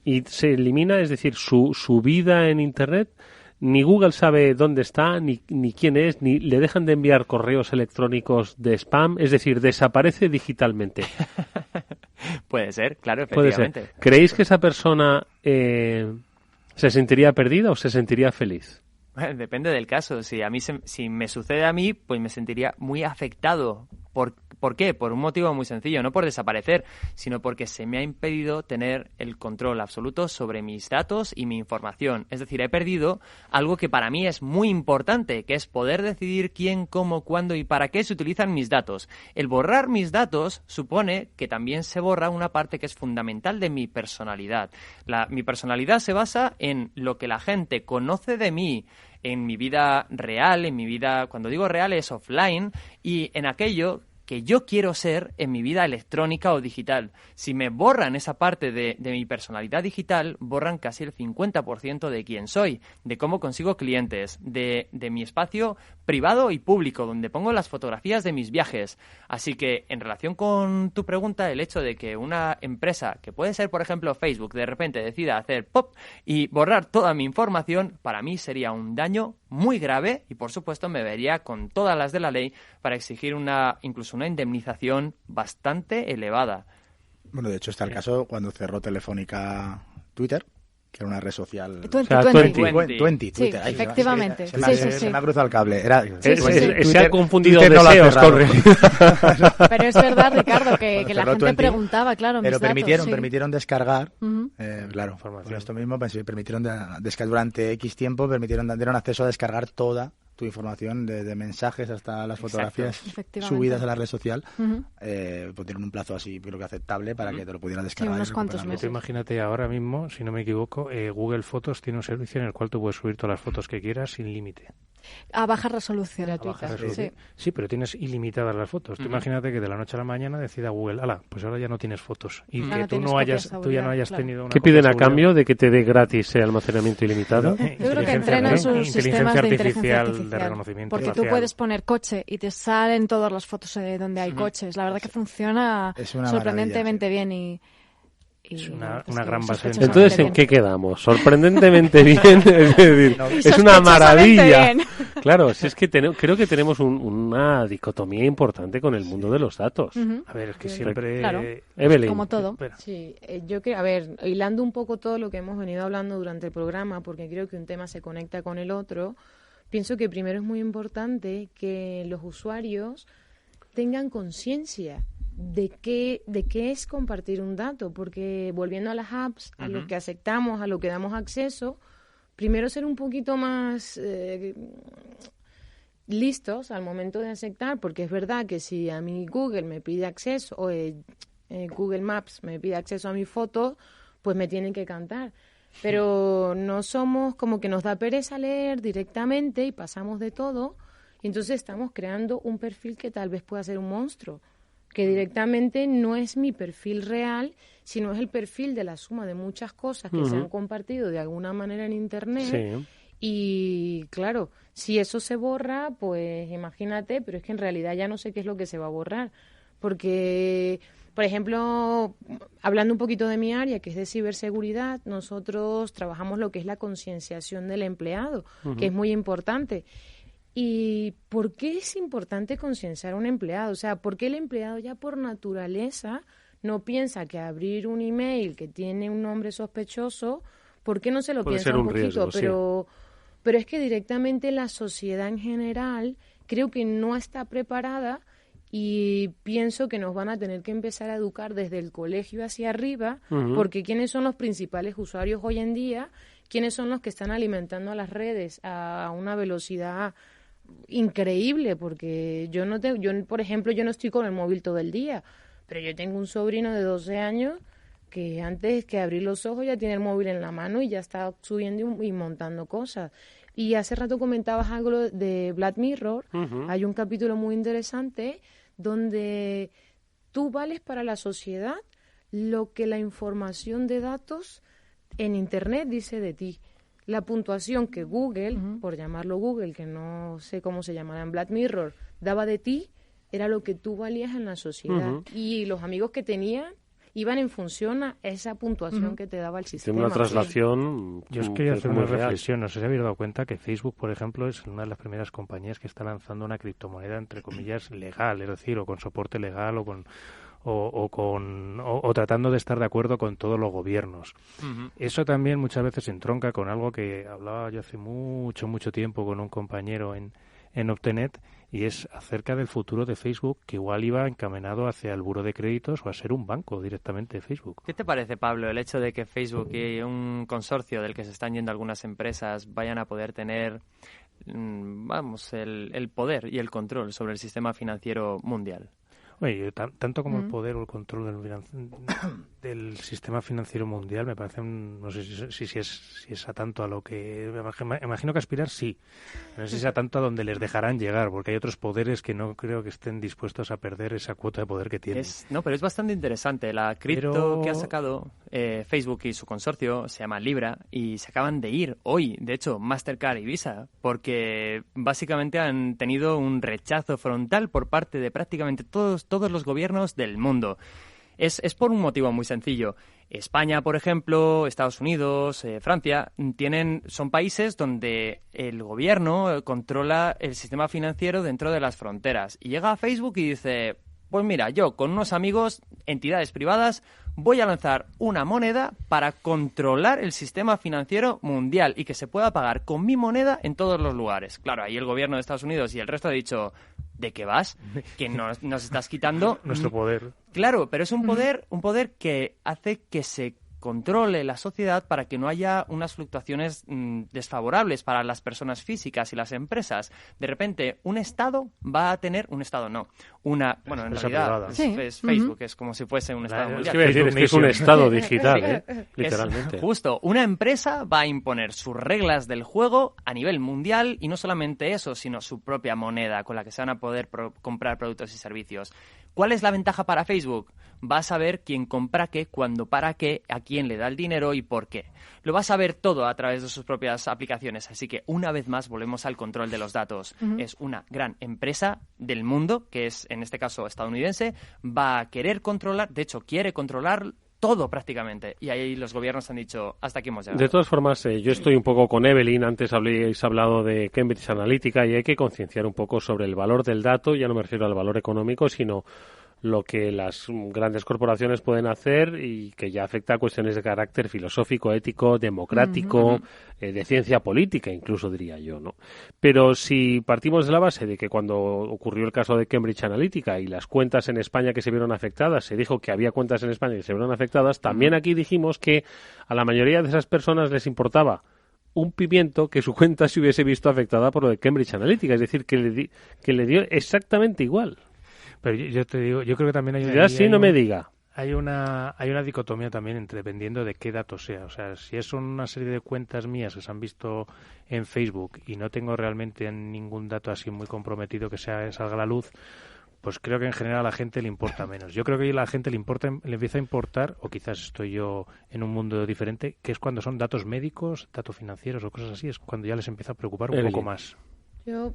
Y se elimina, es decir, su vida en Internet, ni Google sabe dónde está, ni quién es, ni le dejan de enviar correos electrónicos de spam, es decir, desaparece digitalmente. Puede ser, claro, efectivamente. Puede ser. ¿Creéis que esa persona se sentiría perdida o se sentiría feliz? Depende del caso. Si me sucede a mí, pues me sentiría muy afectado. ¿Por qué? Por un motivo muy sencillo, no por desaparecer, sino porque se me ha impedido tener el control absoluto sobre mis datos y mi información. Es decir, he perdido algo que para mí es muy importante, que es poder decidir quién, cómo, cuándo y para qué se utilizan mis datos. El borrar mis datos supone que también se borra una parte que es fundamental de mi personalidad. Mi personalidad se basa en lo que la gente conoce de mí, en mi vida real, en mi vida, cuando digo real es offline, y en aquello que yo quiero ser en mi vida electrónica o digital. Si me borran esa parte de mi personalidad digital, borran casi el 50% de quién soy, de cómo consigo clientes, de mi espacio privado y público, donde pongo las fotografías de mis viajes. Así que, en relación con tu pregunta, el hecho de que una empresa, que puede ser, por ejemplo, Facebook, de repente decida hacer pop y borrar toda mi información, para mí sería un daño muy grave y, por supuesto, me vería con todas las de la ley para exigir incluso una indemnización bastante elevada. Bueno, de hecho está el caso cuando cerró Telefónica Twitter, que era una red social... Twenty. Twitter. Sí, efectivamente. Se me ha cruzado el cable. Se ha confundido deseos con... Pero es verdad, Ricardo, que la gente preguntaba, claro, pero mis datos, permitieron descargar, claro, esto mismo, permitieron descargar durante X tiempo, dieron acceso a descargar toda tu información, desde mensajes hasta las fotografías subidas a la red social, pues tienen un plazo así, creo que aceptable, para que te lo pudieras descargar. Sí, unos cuantos meses. Imagínate ahora mismo, si no me equivoco, Google Fotos tiene un servicio en el cual tú puedes subir todas las fotos que quieras sin límite. A baja resolución. Sí, pero tienes ilimitadas las fotos. Tú imagínate que de la noche a la mañana decida Google, pues ahora ya no tienes fotos. Y que tú ya no hayas tenido una... ¿Qué piden a cambio de que te dé gratis almacenamiento ilimitado? Yo creo que entrenan sus sistemas de inteligencia artificial de reconocimiento porque tú puedes poner coche y te salen todas las fotos de donde hay coches. La verdad que funciona sorprendentemente bien y es una gran base. Entonces, ¿en qué quedamos? Sorprendentemente bien, es decir, es una maravilla. Claro, si es que creo que tenemos una dicotomía importante con el mundo de los datos. A ver, es que siempre... Claro, Evelyn. como todo. Sí, yo creo, hilando un poco todo lo que hemos venido hablando durante el programa, porque creo que un tema se conecta con el otro, pienso que primero es muy importante que los usuarios tengan conciencia de qué es compartir un dato, porque volviendo a las apps, a lo que aceptamos, a lo que damos acceso, primero ser un poquito más listos al momento de aceptar, porque es verdad que si a mí Google me pide acceso, o Google Maps me pide acceso a mi foto, pues me tienen que cantar. Pero no somos, como que nos da pereza leer directamente y pasamos de todo, y entonces estamos creando un perfil que tal vez pueda ser un monstruo, que directamente no es mi perfil real, sino es el perfil de la suma de muchas cosas que se han compartido de alguna manera en Internet. Sí. Y claro, si eso se borra, pues imagínate, pero es que en realidad ya no sé qué es lo que se va a borrar. Porque, por ejemplo, hablando un poquito de mi área, que es de ciberseguridad, nosotros trabajamos lo que es la concienciación del empleado, que es muy importante. ¿Y por qué es importante concienciar a un empleado? O sea, ¿por qué el empleado ya por naturaleza no piensa que abrir un email que tiene un nombre sospechoso, por qué no se lo piensa un poquito? Riesgo, pero es que directamente la sociedad en general creo que no está preparada y pienso que nos van a tener que empezar a educar desde el colegio hacia arriba, porque ¿quiénes son los principales usuarios hoy en día? ¿Quiénes son los que están alimentando a las redes a una velocidad increíble? Porque yo, por ejemplo, yo no estoy con el móvil todo el día, pero yo tengo un sobrino de 12 años que antes que abrir los ojos ya tiene el móvil en la mano y ya está subiendo y montando cosas. Y hace rato comentabas algo de Black Mirror. Hay un capítulo muy interesante donde tú vales para la sociedad lo que la información de datos en Internet dice de ti. La puntuación que Google, por llamarlo Google, que no sé cómo se llamará en Black Mirror, daba de ti, era lo que tú valías en la sociedad. Y los amigos que tenían iban en función a esa puntuación que te daba el sistema. Tiene una traslación. Yo os quería hacer una reflexión. No sé si habéis dado cuenta que Facebook, por ejemplo, es una de las primeras compañías que está lanzando una criptomoneda, entre comillas, legal, es decir, o con soporte legal o tratando de estar de acuerdo con todos los gobiernos. Eso también muchas veces entronca con algo que hablaba yo hace mucho tiempo con un compañero en Optenet, y es acerca del futuro de Facebook, que igual iba encaminado hacia el buro de créditos o a ser un banco directamente de Facebook. ¿Qué te parece, Pablo, el hecho de que Facebook y un consorcio del que se están yendo algunas empresas vayan a poder tener, el poder y el control sobre el sistema financiero mundial? Oye, tanto como el poder o el control del sistema financiero mundial me parece, no sé si es a tanto a lo que imagino que aspirar, sí. No sé si es a tanto a donde les dejarán llegar, porque hay otros poderes que no creo que estén dispuestos a perder esa cuota de poder que tienen. Pero es bastante interesante. La cripto que ha sacado Facebook y su consorcio se llama Libra y se acaban de ir hoy, de hecho, Mastercard y Visa, porque básicamente han tenido un rechazo frontal por parte de prácticamente todos los gobiernos del mundo. Es por un motivo muy sencillo. España, por ejemplo, Estados Unidos, Francia, son países donde el gobierno controla el sistema financiero dentro de las fronteras. Y llega a Facebook y dice, pues mira, yo con unos amigos, entidades privadas, voy a lanzar una moneda para controlar el sistema financiero mundial y que se pueda pagar con mi moneda en todos los lugares. Claro, ahí el gobierno de Estados Unidos y el resto ha dicho, ¿de qué vas? Que nos estás quitando nuestro poder. Claro, pero es un poder que hace que se controle la sociedad para que no haya unas fluctuaciones desfavorables para las personas físicas y las empresas. De repente, un Estado va a tener... Un Estado no. En realidad es Facebook, es como si fuese un Estado mundial. Es que es un Estado digital, literalmente. Justo. Una empresa va a imponer sus reglas del juego a nivel mundial y no solamente eso, sino su propia moneda con la que se van a poder comprar productos y servicios. ¿Cuál es la ventaja para Facebook? Va a saber quién compra qué, cuándo para qué, a quién le da el dinero y por qué. Lo va a saber todo a través de sus propias aplicaciones. Así que, una vez más, volvemos al control de los datos. Es una gran empresa del mundo, que es, en este caso, estadounidense. Va a querer controlar, de hecho, quiere controlar todo prácticamente. Y ahí los gobiernos han dicho, hasta aquí hemos llegado. De todas formas, yo estoy un poco con Evelyn. Antes habéis hablado de Cambridge Analytica y hay que concienciar un poco sobre el valor del dato. Ya no me refiero al valor económico, sino lo que las grandes corporaciones pueden hacer y que ya afecta a cuestiones de carácter filosófico, ético, democrático, de ciencia política, incluso diría yo, ¿no? Pero si partimos de la base de que cuando ocurrió el caso de Cambridge Analytica y las cuentas en España que se vieron afectadas, se dijo que había cuentas en España que se vieron afectadas, también aquí dijimos que a la mayoría de esas personas les importaba un pimiento que su cuenta se hubiese visto afectada por lo de Cambridge Analytica, es decir, que le dio exactamente igual. Pero yo te digo, yo creo que también hay una dicotomía también dependiendo de qué dato sea. O sea, si es una serie de cuentas mías que se han visto en Facebook y no tengo realmente ningún dato así muy comprometido que salga a la luz, pues creo que en general a la gente le importa menos. Yo creo que a la gente le empieza a importar, o quizás estoy yo en un mundo diferente, que es cuando son datos médicos, datos financieros o cosas así, es cuando ya les empieza a preocupar un poco más. Yo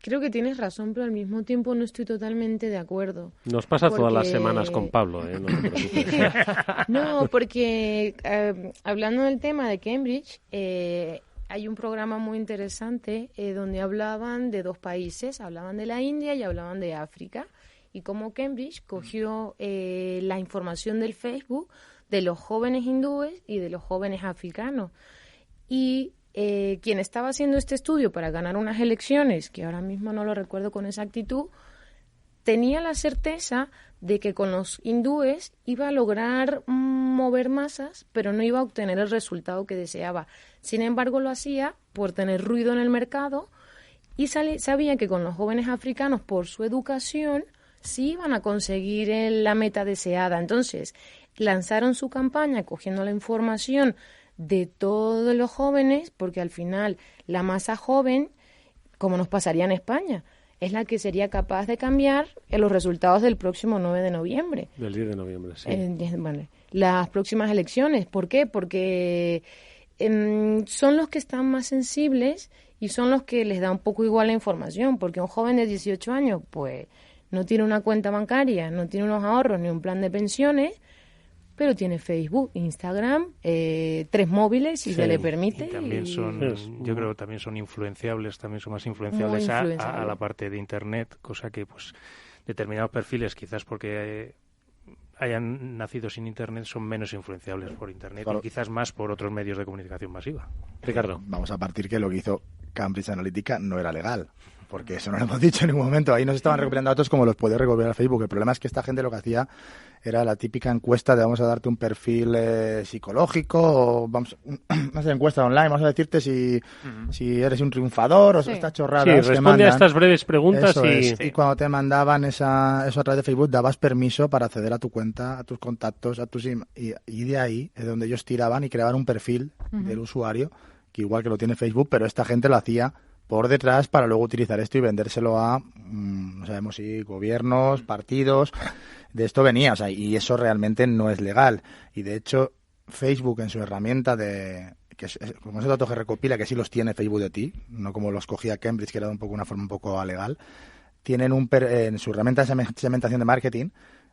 creo que tienes razón, pero al mismo tiempo no estoy totalmente de acuerdo. Nos pasa todas las semanas con Pablo, no te preocupes. No, porque hablando del tema de Cambridge, hay un programa muy interesante donde hablaban de dos países, hablaban de la India y hablaban de África, y cómo Cambridge cogió la información del Facebook de los jóvenes hindúes y de los jóvenes africanos. Y quien estaba haciendo este estudio para ganar unas elecciones, que ahora mismo no lo recuerdo con exactitud, tenía la certeza de que con los hindúes iba a lograr mover masas, pero no iba a obtener el resultado que deseaba. Sin embargo, lo hacía por tener ruido en el mercado y sabía que con los jóvenes africanos, por su educación, sí iban a conseguir la meta deseada. Entonces, lanzaron su campaña cogiendo la información de todos los jóvenes, porque al final la masa joven, como nos pasaría en España, es la que sería capaz de cambiar los resultados del próximo 9 de noviembre. Del 10 de noviembre, sí. Bueno, las próximas elecciones. ¿Por qué? Porque son los que están más sensibles y son los que les da un poco igual la información, porque un joven de 18 años, pues, no tiene una cuenta bancaria, no tiene unos ahorros ni un plan de pensiones, pero tiene Facebook, Instagram, 3 móviles, si se le permite. Y también yo creo que también son influenciables, también son más influenciables a la parte de Internet, cosa que pues determinados perfiles, quizás porque hayan nacido sin Internet, son menos influenciables por Internet y quizás más por otros medios de comunicación masiva. Ricardo. Vamos a partir que lo que hizo Cambridge Analytica no era legal, porque eso no lo hemos dicho en ningún momento. Ahí nos estaban recuperando datos como los puede recuperar Facebook. El problema es que esta gente lo que hacía era la típica encuesta de vamos a darte un perfil psicológico, o vamos a hacer encuesta online, vamos a decirte si eres un triunfador o estas chorradas. Sí, responde a estas breves preguntas y cuando te mandaban eso a través de Facebook dabas permiso para acceder a tu cuenta, a tus contactos, y de ahí es donde ellos tiraban y creaban un perfil del usuario, que igual que lo tiene Facebook, pero esta gente lo hacía por detrás para luego utilizar esto y vendérselo a, no sabemos si gobiernos, partidos. De esto venía, y eso realmente no es legal. Y de hecho, Facebook en su herramienta como esos datos que recopila, que sí los tiene Facebook de ti, no como los cogía Cambridge, que era una forma un poco alegal, tienen en su herramienta de segmentación de marketing.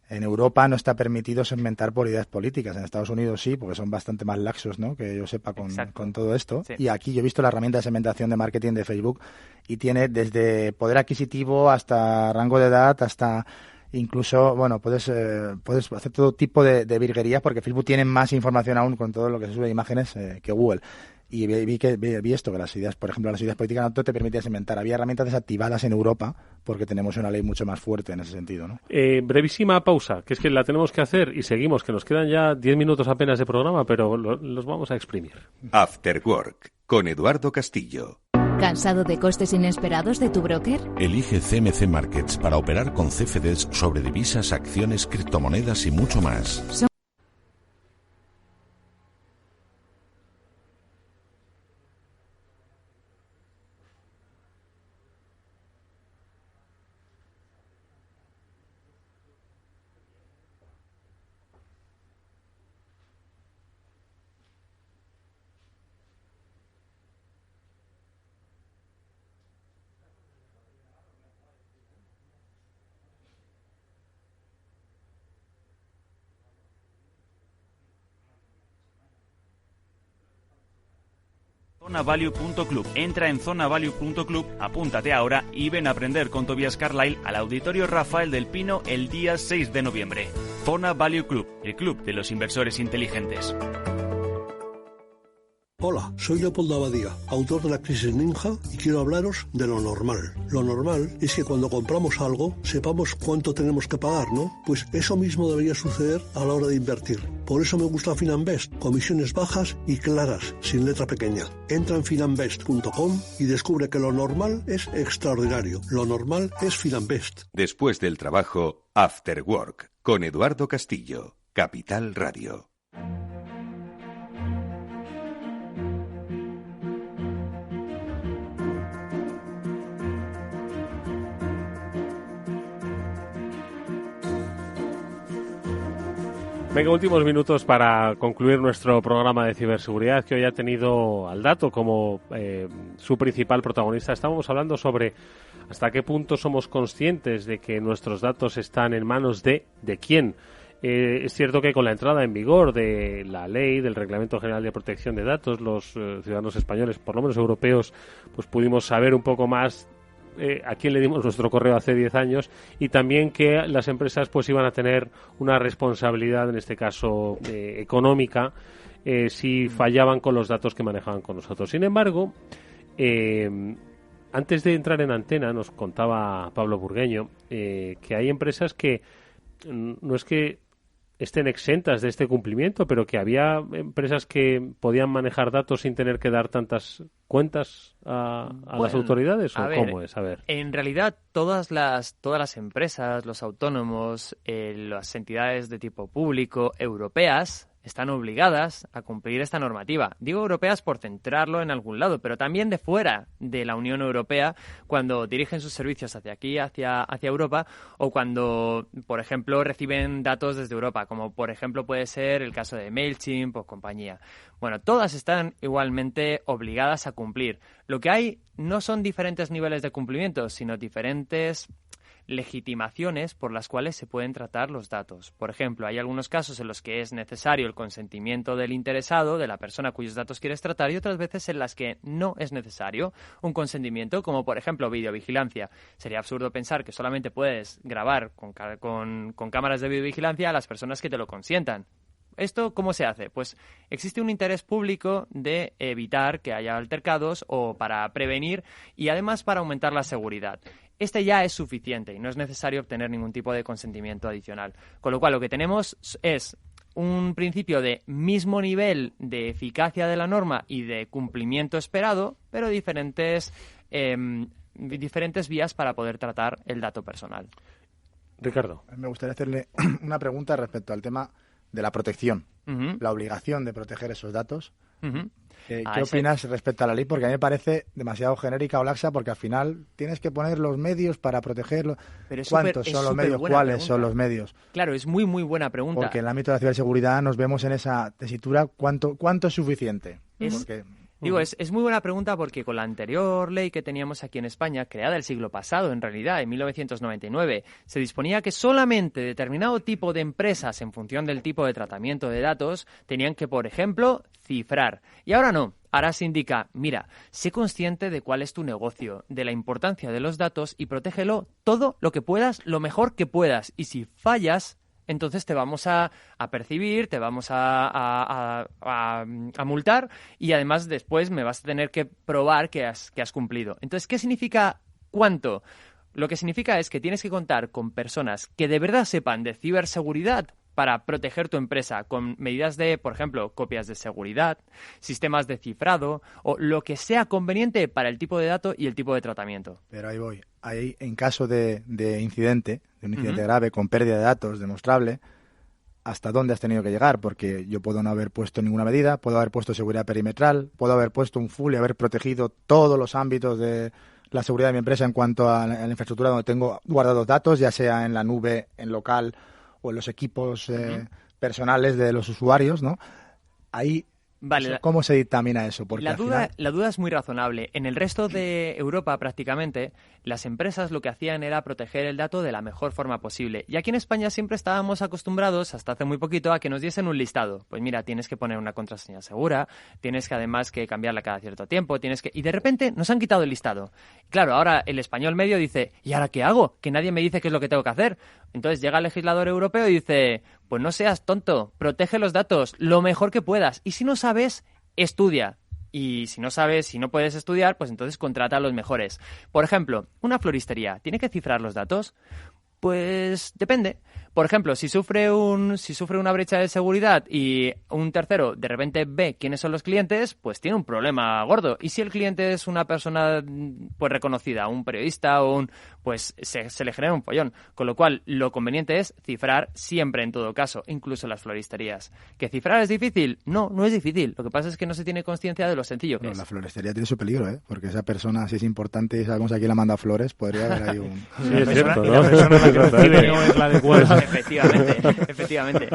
En Europa no está permitido segmentar por ideas políticas. En Estados Unidos sí, porque son bastante más laxos, ¿no? Que yo sepa con todo esto. Sí. Y aquí yo he visto la herramienta de segmentación de marketing de Facebook y tiene desde poder adquisitivo hasta rango de edad, hasta incluso, bueno, puedes hacer todo tipo de virguerías, porque Facebook tiene más información aún con todo lo que se sube de imágenes que Google. Y vi esto, que las ideas, por ejemplo, las ideas políticas no te permitían segmentar. Había herramientas desactivadas en Europa porque tenemos una ley mucho más fuerte en ese sentido, ¿no? Brevísima pausa, que es que la tenemos que hacer y seguimos, que nos quedan ya 10 minutos apenas de programa, pero los vamos a exprimir. After Work, con Eduardo Castillo. ¿Cansado de costes inesperados de tu broker? Elige CMC Markets para operar con CFDs sobre divisas, acciones, criptomonedas y mucho más. Zonavalue.club. Entra en zonavalue.club, apúntate ahora y ven a aprender con Tobias Carlyle al Auditorio Rafael del Pino el día 6 de noviembre. Zona Value Club, el club de los inversores inteligentes. Hola, soy Leopoldo Abadía, autor de La Crisis Ninja, y quiero hablaros de lo normal. Lo normal es que cuando compramos algo sepamos cuánto tenemos que pagar, ¿no? Pues eso mismo debería suceder a la hora de invertir. Por eso me gusta Finanbest, comisiones bajas y claras, sin letra pequeña. Entra en finanbest.com y descubre que lo normal es extraordinario. Lo normal es Finanbest. Después del trabajo, After Work, con Eduardo Castillo, Capital Radio. Venga, últimos minutos para concluir nuestro programa de ciberseguridad, que hoy ha tenido al dato como su principal protagonista. Estábamos hablando sobre hasta qué punto somos conscientes de que nuestros datos están en manos de quién. Es cierto que con la entrada en vigor de la ley, del Reglamento General de Protección de Datos, los ciudadanos españoles, por lo menos europeos, pues pudimos saber un poco más a quién le dimos nuestro correo hace 10 años, y también que las empresas pues iban a tener una responsabilidad, en este caso económica, si fallaban con los datos que manejaban con nosotros. Sin embargo, antes de entrar en antena, nos contaba Pablo Burgueño que hay empresas que no es que estén exentas de este cumplimiento, pero que había empresas que podían manejar datos sin tener que dar tantas cuentas a las autoridades, ¿o cómo es? A ver. En realidad, todas las empresas, los autónomos, las entidades de tipo público europeas están obligadas a cumplir esta normativa. Digo europeas por centrarlo en algún lado, pero también de fuera de la Unión Europea, cuando dirigen sus servicios hacia aquí, hacia Europa, o cuando, por ejemplo, reciben datos desde Europa, como por ejemplo puede ser el caso de MailChimp o compañía. Bueno, todas están igualmente obligadas a cumplir. Lo que hay no son diferentes niveles de cumplimiento, sino diferentes legitimaciones por las cuales se pueden tratar los datos. Por ejemplo, hay algunos casos en los que es necesario el consentimiento del interesado, de la persona cuyos datos quieres tratar, y otras veces en las que no es necesario un consentimiento, como por ejemplo videovigilancia. Sería absurdo pensar que solamente puedes grabar con cámaras de videovigilancia a las personas que te lo consientan. ¿Esto cómo se hace? Pues existe un interés público de evitar que haya altercados o para prevenir y además para aumentar la seguridad. Este ya es suficiente y no es necesario obtener ningún tipo de consentimiento adicional. Con lo cual, lo que tenemos es un principio de mismo nivel de eficacia de la norma y de cumplimiento esperado, pero diferentes vías para poder tratar el dato personal. Ricardo. Me gustaría hacerle una pregunta respecto al tema de la protección, la obligación de proteger esos datos. ¿Qué opinas respecto a la ley? Porque a mí me parece demasiado genérica o laxa, porque al final tienes que poner los medios para protegerlo. ¿Cuántos son los medios? ¿Cuáles son los medios? Claro, es muy, muy buena pregunta. Porque en el ámbito de la ciberseguridad nos vemos en esa tesitura. ¿Cuánto es suficiente? Digo, es muy buena pregunta porque con la anterior ley que teníamos aquí en España, creada el siglo pasado, en realidad, en 1999, se disponía que solamente determinado tipo de empresas, en función del tipo de tratamiento de datos, tenían que, por ejemplo, cifrar. Y ahora no. Ahora se indica, mira, sé consciente de cuál es tu negocio, de la importancia de los datos y protégelo todo lo que puedas, lo mejor que puedas. Y si fallas, entonces te vamos a percibir, te vamos a multar y además después me vas a tener que probar que has cumplido. Entonces, ¿qué significa cuánto? Lo que significa es que tienes que contar con personas que de verdad sepan de ciberseguridad para proteger tu empresa con medidas de, por ejemplo, copias de seguridad, sistemas de cifrado o lo que sea conveniente para el tipo de dato y el tipo de tratamiento. Pero ahí voy. Ahí, en caso de incidente, de un incidente grave con pérdida de datos demostrable, ¿hasta dónde has tenido que llegar? Porque yo puedo no haber puesto ninguna medida, puedo haber puesto seguridad perimetral, puedo haber puesto un full y haber protegido todos los ámbitos de la seguridad de mi empresa en cuanto a la infraestructura donde tengo guardados datos, ya sea en la nube, en local o en los equipos personales de los usuarios, ¿no? Ahí, vale, ¿cómo se dictamina eso? Porque la duda es muy razonable. En el resto de Europa, prácticamente, las empresas lo que hacían era proteger el dato de la mejor forma posible. Y aquí en España siempre estábamos acostumbrados, hasta hace muy poquito, a que nos diesen un listado. Pues mira, tienes que poner una contraseña segura, tienes que además que cambiarla cada cierto tiempo, y de repente nos han quitado el listado. Claro, ahora el español medio dice, ¿y ahora qué hago? Que nadie me dice qué es lo que tengo que hacer. Entonces llega el legislador europeo y dice, pues no seas tonto, protege los datos lo mejor que puedas. Y si no sabes, estudia. Y si no sabes, si no puedes estudiar, pues entonces contrata a los mejores. Por ejemplo, una floristería, ¿tiene que cifrar los datos? Pues depende. Por ejemplo, si sufre una brecha de seguridad y un tercero de repente ve quiénes son los clientes, pues tiene un problema gordo. Y si el cliente es una persona pues reconocida, un periodista o pues se le genera un follón. Con lo cual, lo conveniente es cifrar siempre en todo caso, incluso en las floristerías. ¿Que cifrar es difícil? No, no es difícil. Lo que pasa es que no se tiene conciencia de lo sencillo que es. La floristería tiene su peligro, ¿eh? Porque esa persona, si es importante y sabemos a quién la manda flores, podría haber ahí un... Sí, es cierto, ¿no? La persona que recibe no es la adecuada. Efectivamente.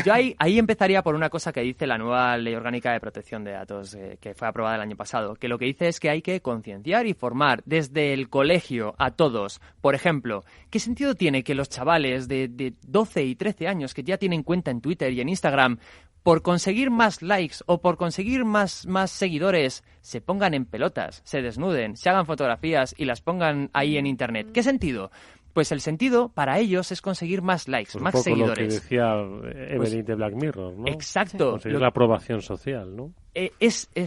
Yo ahí empezaría por una cosa que dice la nueva Ley Orgánica de Protección de Datos, que fue aprobada el año pasado, que lo que dice es que hay que concienciar y formar desde el colegio a todos. Por ejemplo, ¿qué sentido tiene que los chavales de 12 y 13 años que ya tienen cuenta en Twitter y en Instagram, por conseguir más likes o por conseguir más seguidores, se pongan en pelotas, se desnuden, se hagan fotografías y las pongan ahí en Internet? ¿Qué sentido? Pues el sentido para ellos es conseguir más likes, pues más un poco seguidores. Lo que decía Evelyn de Black Mirror, ¿no? Exacto. Conseguir la aprobación social, ¿no?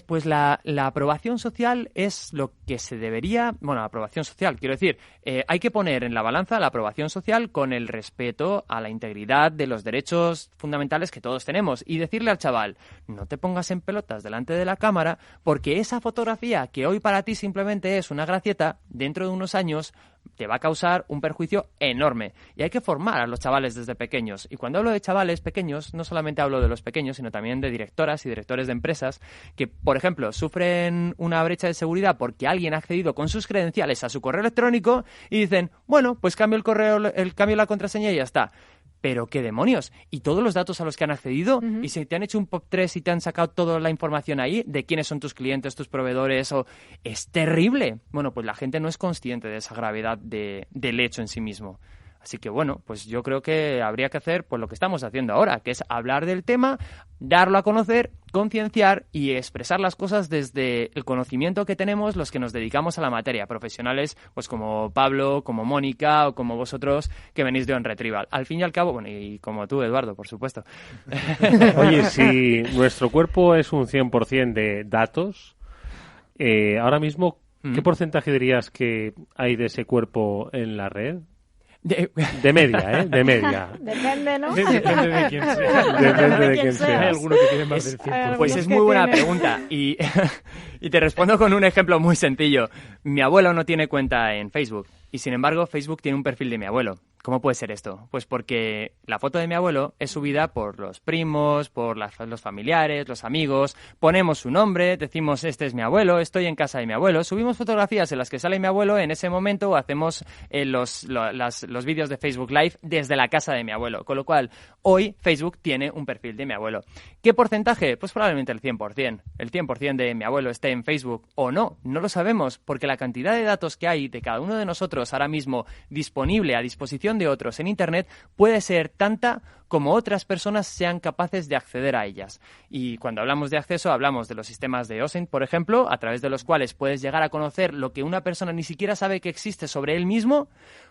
Pues la aprobación social es lo que se debería... Bueno, aprobación social, quiero decir, hay que poner en la balanza la aprobación social con el respeto a la integridad de los derechos fundamentales que todos tenemos y decirle al chaval, no te pongas en pelotas delante de la cámara porque esa fotografía que hoy para ti simplemente es una gracieta, dentro de unos años te va a causar un perjuicio enorme. Y hay que formar a los chavales desde pequeños. Y cuando hablo de chavales pequeños, no solamente hablo de los pequeños, sino también de directoras y directores de empresas que, por ejemplo, sufren una brecha de seguridad porque alguien ha accedido con sus credenciales a su correo electrónico y dicen, bueno, pues cambio la contraseña y ya está. Pero qué demonios, y todos los datos a los que han accedido, y si te han hecho un POP3 y te han sacado toda la información ahí de quiénes son tus clientes, tus proveedores, es terrible. Bueno, pues la gente no es consciente de esa gravedad del hecho en sí mismo. Así que bueno, pues yo creo que habría que hacer pues lo que estamos haciendo ahora, que es hablar del tema, darlo a conocer, concienciar y expresar las cosas desde el conocimiento que tenemos los que nos dedicamos a la materia, profesionales pues como Pablo, como Mónica o como vosotros que venís de On Retrieval. Al fin y al cabo, bueno, y como tú, Eduardo, por supuesto. Oye, si nuestro cuerpo es un 100% de datos, ahora mismo, ¿qué porcentaje dirías que hay de ese cuerpo en la red? De media, ¿eh? De media. Depende, ¿no? Depende de quién sea. Depende de quién sea. Hay alguno que tiene más del 100%. Pues es muy buena pregunta. Y te respondo con un ejemplo muy sencillo. Mi abuelo no tiene cuenta en Facebook. Y sin embargo, Facebook tiene un perfil de mi abuelo. ¿Cómo puede ser esto? Pues porque la foto de mi abuelo es subida por los primos, por los familiares, los amigos. Ponemos su nombre, decimos, este es mi abuelo, estoy en casa de mi abuelo. Subimos fotografías en las que sale mi abuelo en ese momento o hacemos los vídeos de Facebook Live desde la casa de mi abuelo. Con lo cual, hoy Facebook tiene un perfil de mi abuelo. ¿Qué porcentaje? Pues probablemente el 100%. El 100% de mi abuelo esté en Facebook o no. No lo sabemos porque la cantidad de datos que hay de cada uno de nosotros ahora mismo disponible a disposición de otros en Internet puede ser tanta como otras personas sean capaces de acceder a ellas. Y cuando hablamos de acceso, hablamos de los sistemas de OSINT, por ejemplo, a través de los cuales puedes llegar a conocer lo que una persona ni siquiera sabe que existe sobre él mismo.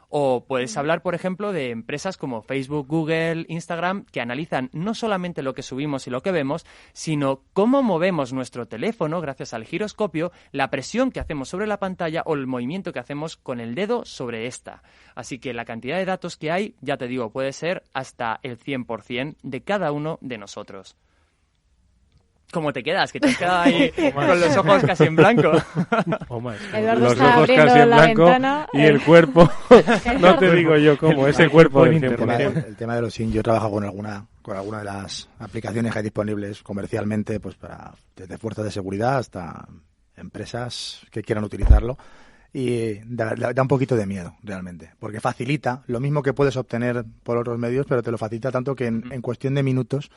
O puedes hablar, por ejemplo, de empresas como Facebook, Google, Instagram, que analizan no solamente lo que subimos y lo que vemos, sino cómo movemos nuestro teléfono gracias al giroscopio, la presión que hacemos sobre la pantalla o el movimiento que hacemos con el dedo sobre esta. Así que la cantidad de datos que hay, ya te digo, puede ser hasta el 100% de cada uno de nosotros. ¿Cómo te quedas? Que te has quedado ahí con los ojos casi en blanco. Eduardo los está ojos abriendo casi en la blanco ventana, y el cuerpo. No te digo yo cómo, ese cuerpo del 100%. El tema de los SIN, yo trabajo con alguna de las aplicaciones que hay disponibles comercialmente, pues para desde fuerzas de seguridad hasta empresas que quieran utilizarlo. Y da un poquito de miedo, realmente, porque facilita lo mismo que puedes obtener por otros medios, pero te lo facilita tanto que en cuestión de minutos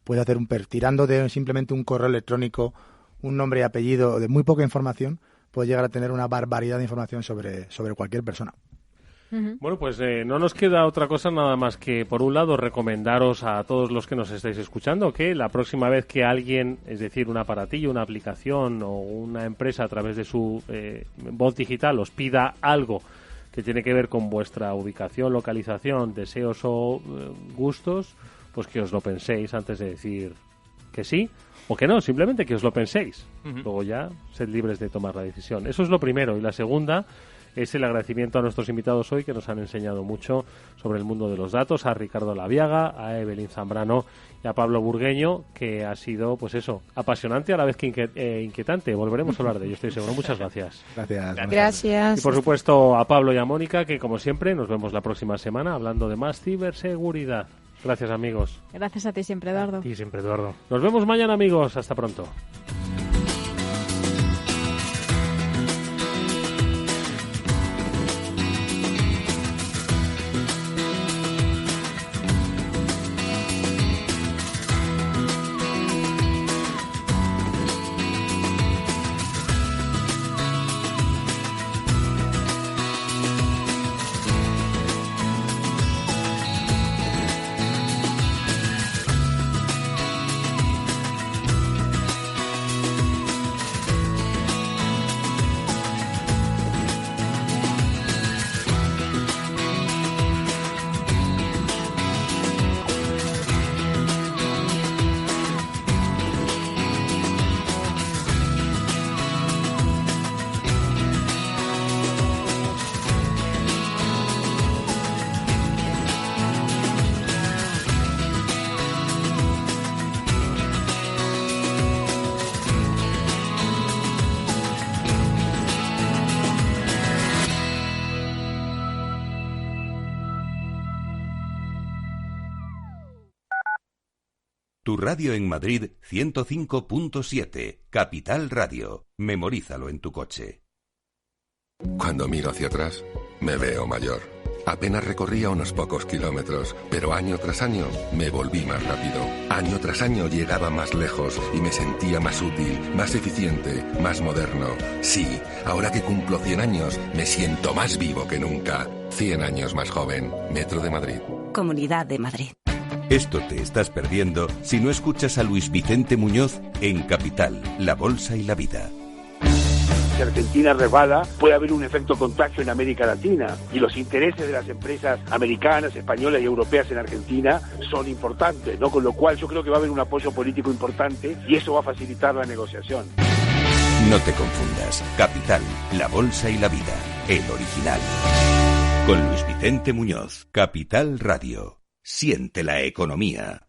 puedes hacer tirando de simplemente un correo electrónico, un nombre y apellido, de muy poca información, puedes llegar a tener una barbaridad de información sobre cualquier persona. Bueno, pues no nos queda otra cosa nada más que, por un lado, recomendaros a todos los que nos estáis escuchando que la próxima vez que alguien, es decir, un aparatillo, una aplicación o una empresa a través de su voz digital os pida algo que tiene que ver con vuestra ubicación, localización, deseos o gustos, pues que os lo penséis antes de decir que sí o que no, simplemente que os lo penséis. Luego ya sed libres de tomar la decisión. Eso es lo primero. Y la segunda es el agradecimiento a nuestros invitados hoy que nos han enseñado mucho sobre el mundo de los datos, a Ricardo Laviaga, a Evelyn Zambrano y a Pablo Burgueño, que ha sido, pues eso, apasionante a la vez que inquietante. Volveremos a hablar de ello, estoy seguro. Muchas gracias. Gracias. Y por supuesto a Pablo y a Mónica, que como siempre nos vemos la próxima semana hablando de más ciberseguridad. Gracias, amigos. Gracias a ti siempre, Eduardo. Y siempre, Eduardo. Nos vemos mañana, amigos. Hasta pronto. Tu radio en Madrid 105.7. Capital Radio. Memorízalo en tu coche. Cuando miro hacia atrás, me veo mayor. Apenas recorría unos pocos kilómetros, pero año tras año me volví más rápido. Año tras año llegaba más lejos y me sentía más útil, más eficiente, más moderno. Sí, ahora que cumplo 100 años, me siento más vivo que nunca. 100 años más joven. Metro de Madrid. Comunidad de Madrid. Esto te estás perdiendo si no escuchas a Luis Vicente Muñoz en Capital, La Bolsa y la Vida. Si Argentina resbala, puede haber un efecto contagio en América Latina y los intereses de las empresas americanas, españolas y europeas en Argentina son importantes, ¿no? Con lo cual yo creo que va a haber un apoyo político importante y eso va a facilitar la negociación. No te confundas. Capital, La Bolsa y la Vida. El original. Con Luis Vicente Muñoz. Capital Radio. Siente la economía.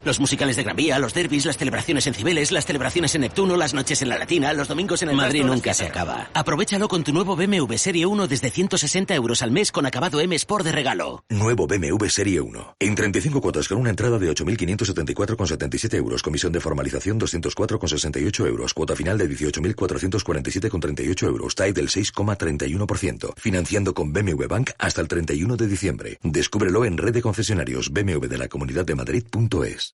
Los musicales de Gran Vía, los derbis, las celebraciones en Cibeles, las celebraciones en Neptuno, las noches en la Latina, los domingos en el Madrid Pasto, nunca se acaba. Aprovechalo con tu nuevo BMW Serie 1 desde 160 € al mes con acabado M Sport de regalo. Nuevo BMW Serie 1. En 35 cuotas con una entrada de 8.574,77 €. Comisión de formalización 204,68 €. Cuota final de 18.447,38 €. TAE del 6,31%. Financiando con BMW Bank hasta el 31 de diciembre. Descúbrelo en red de concesionarios BMW de la Comunidad de Madrid.es.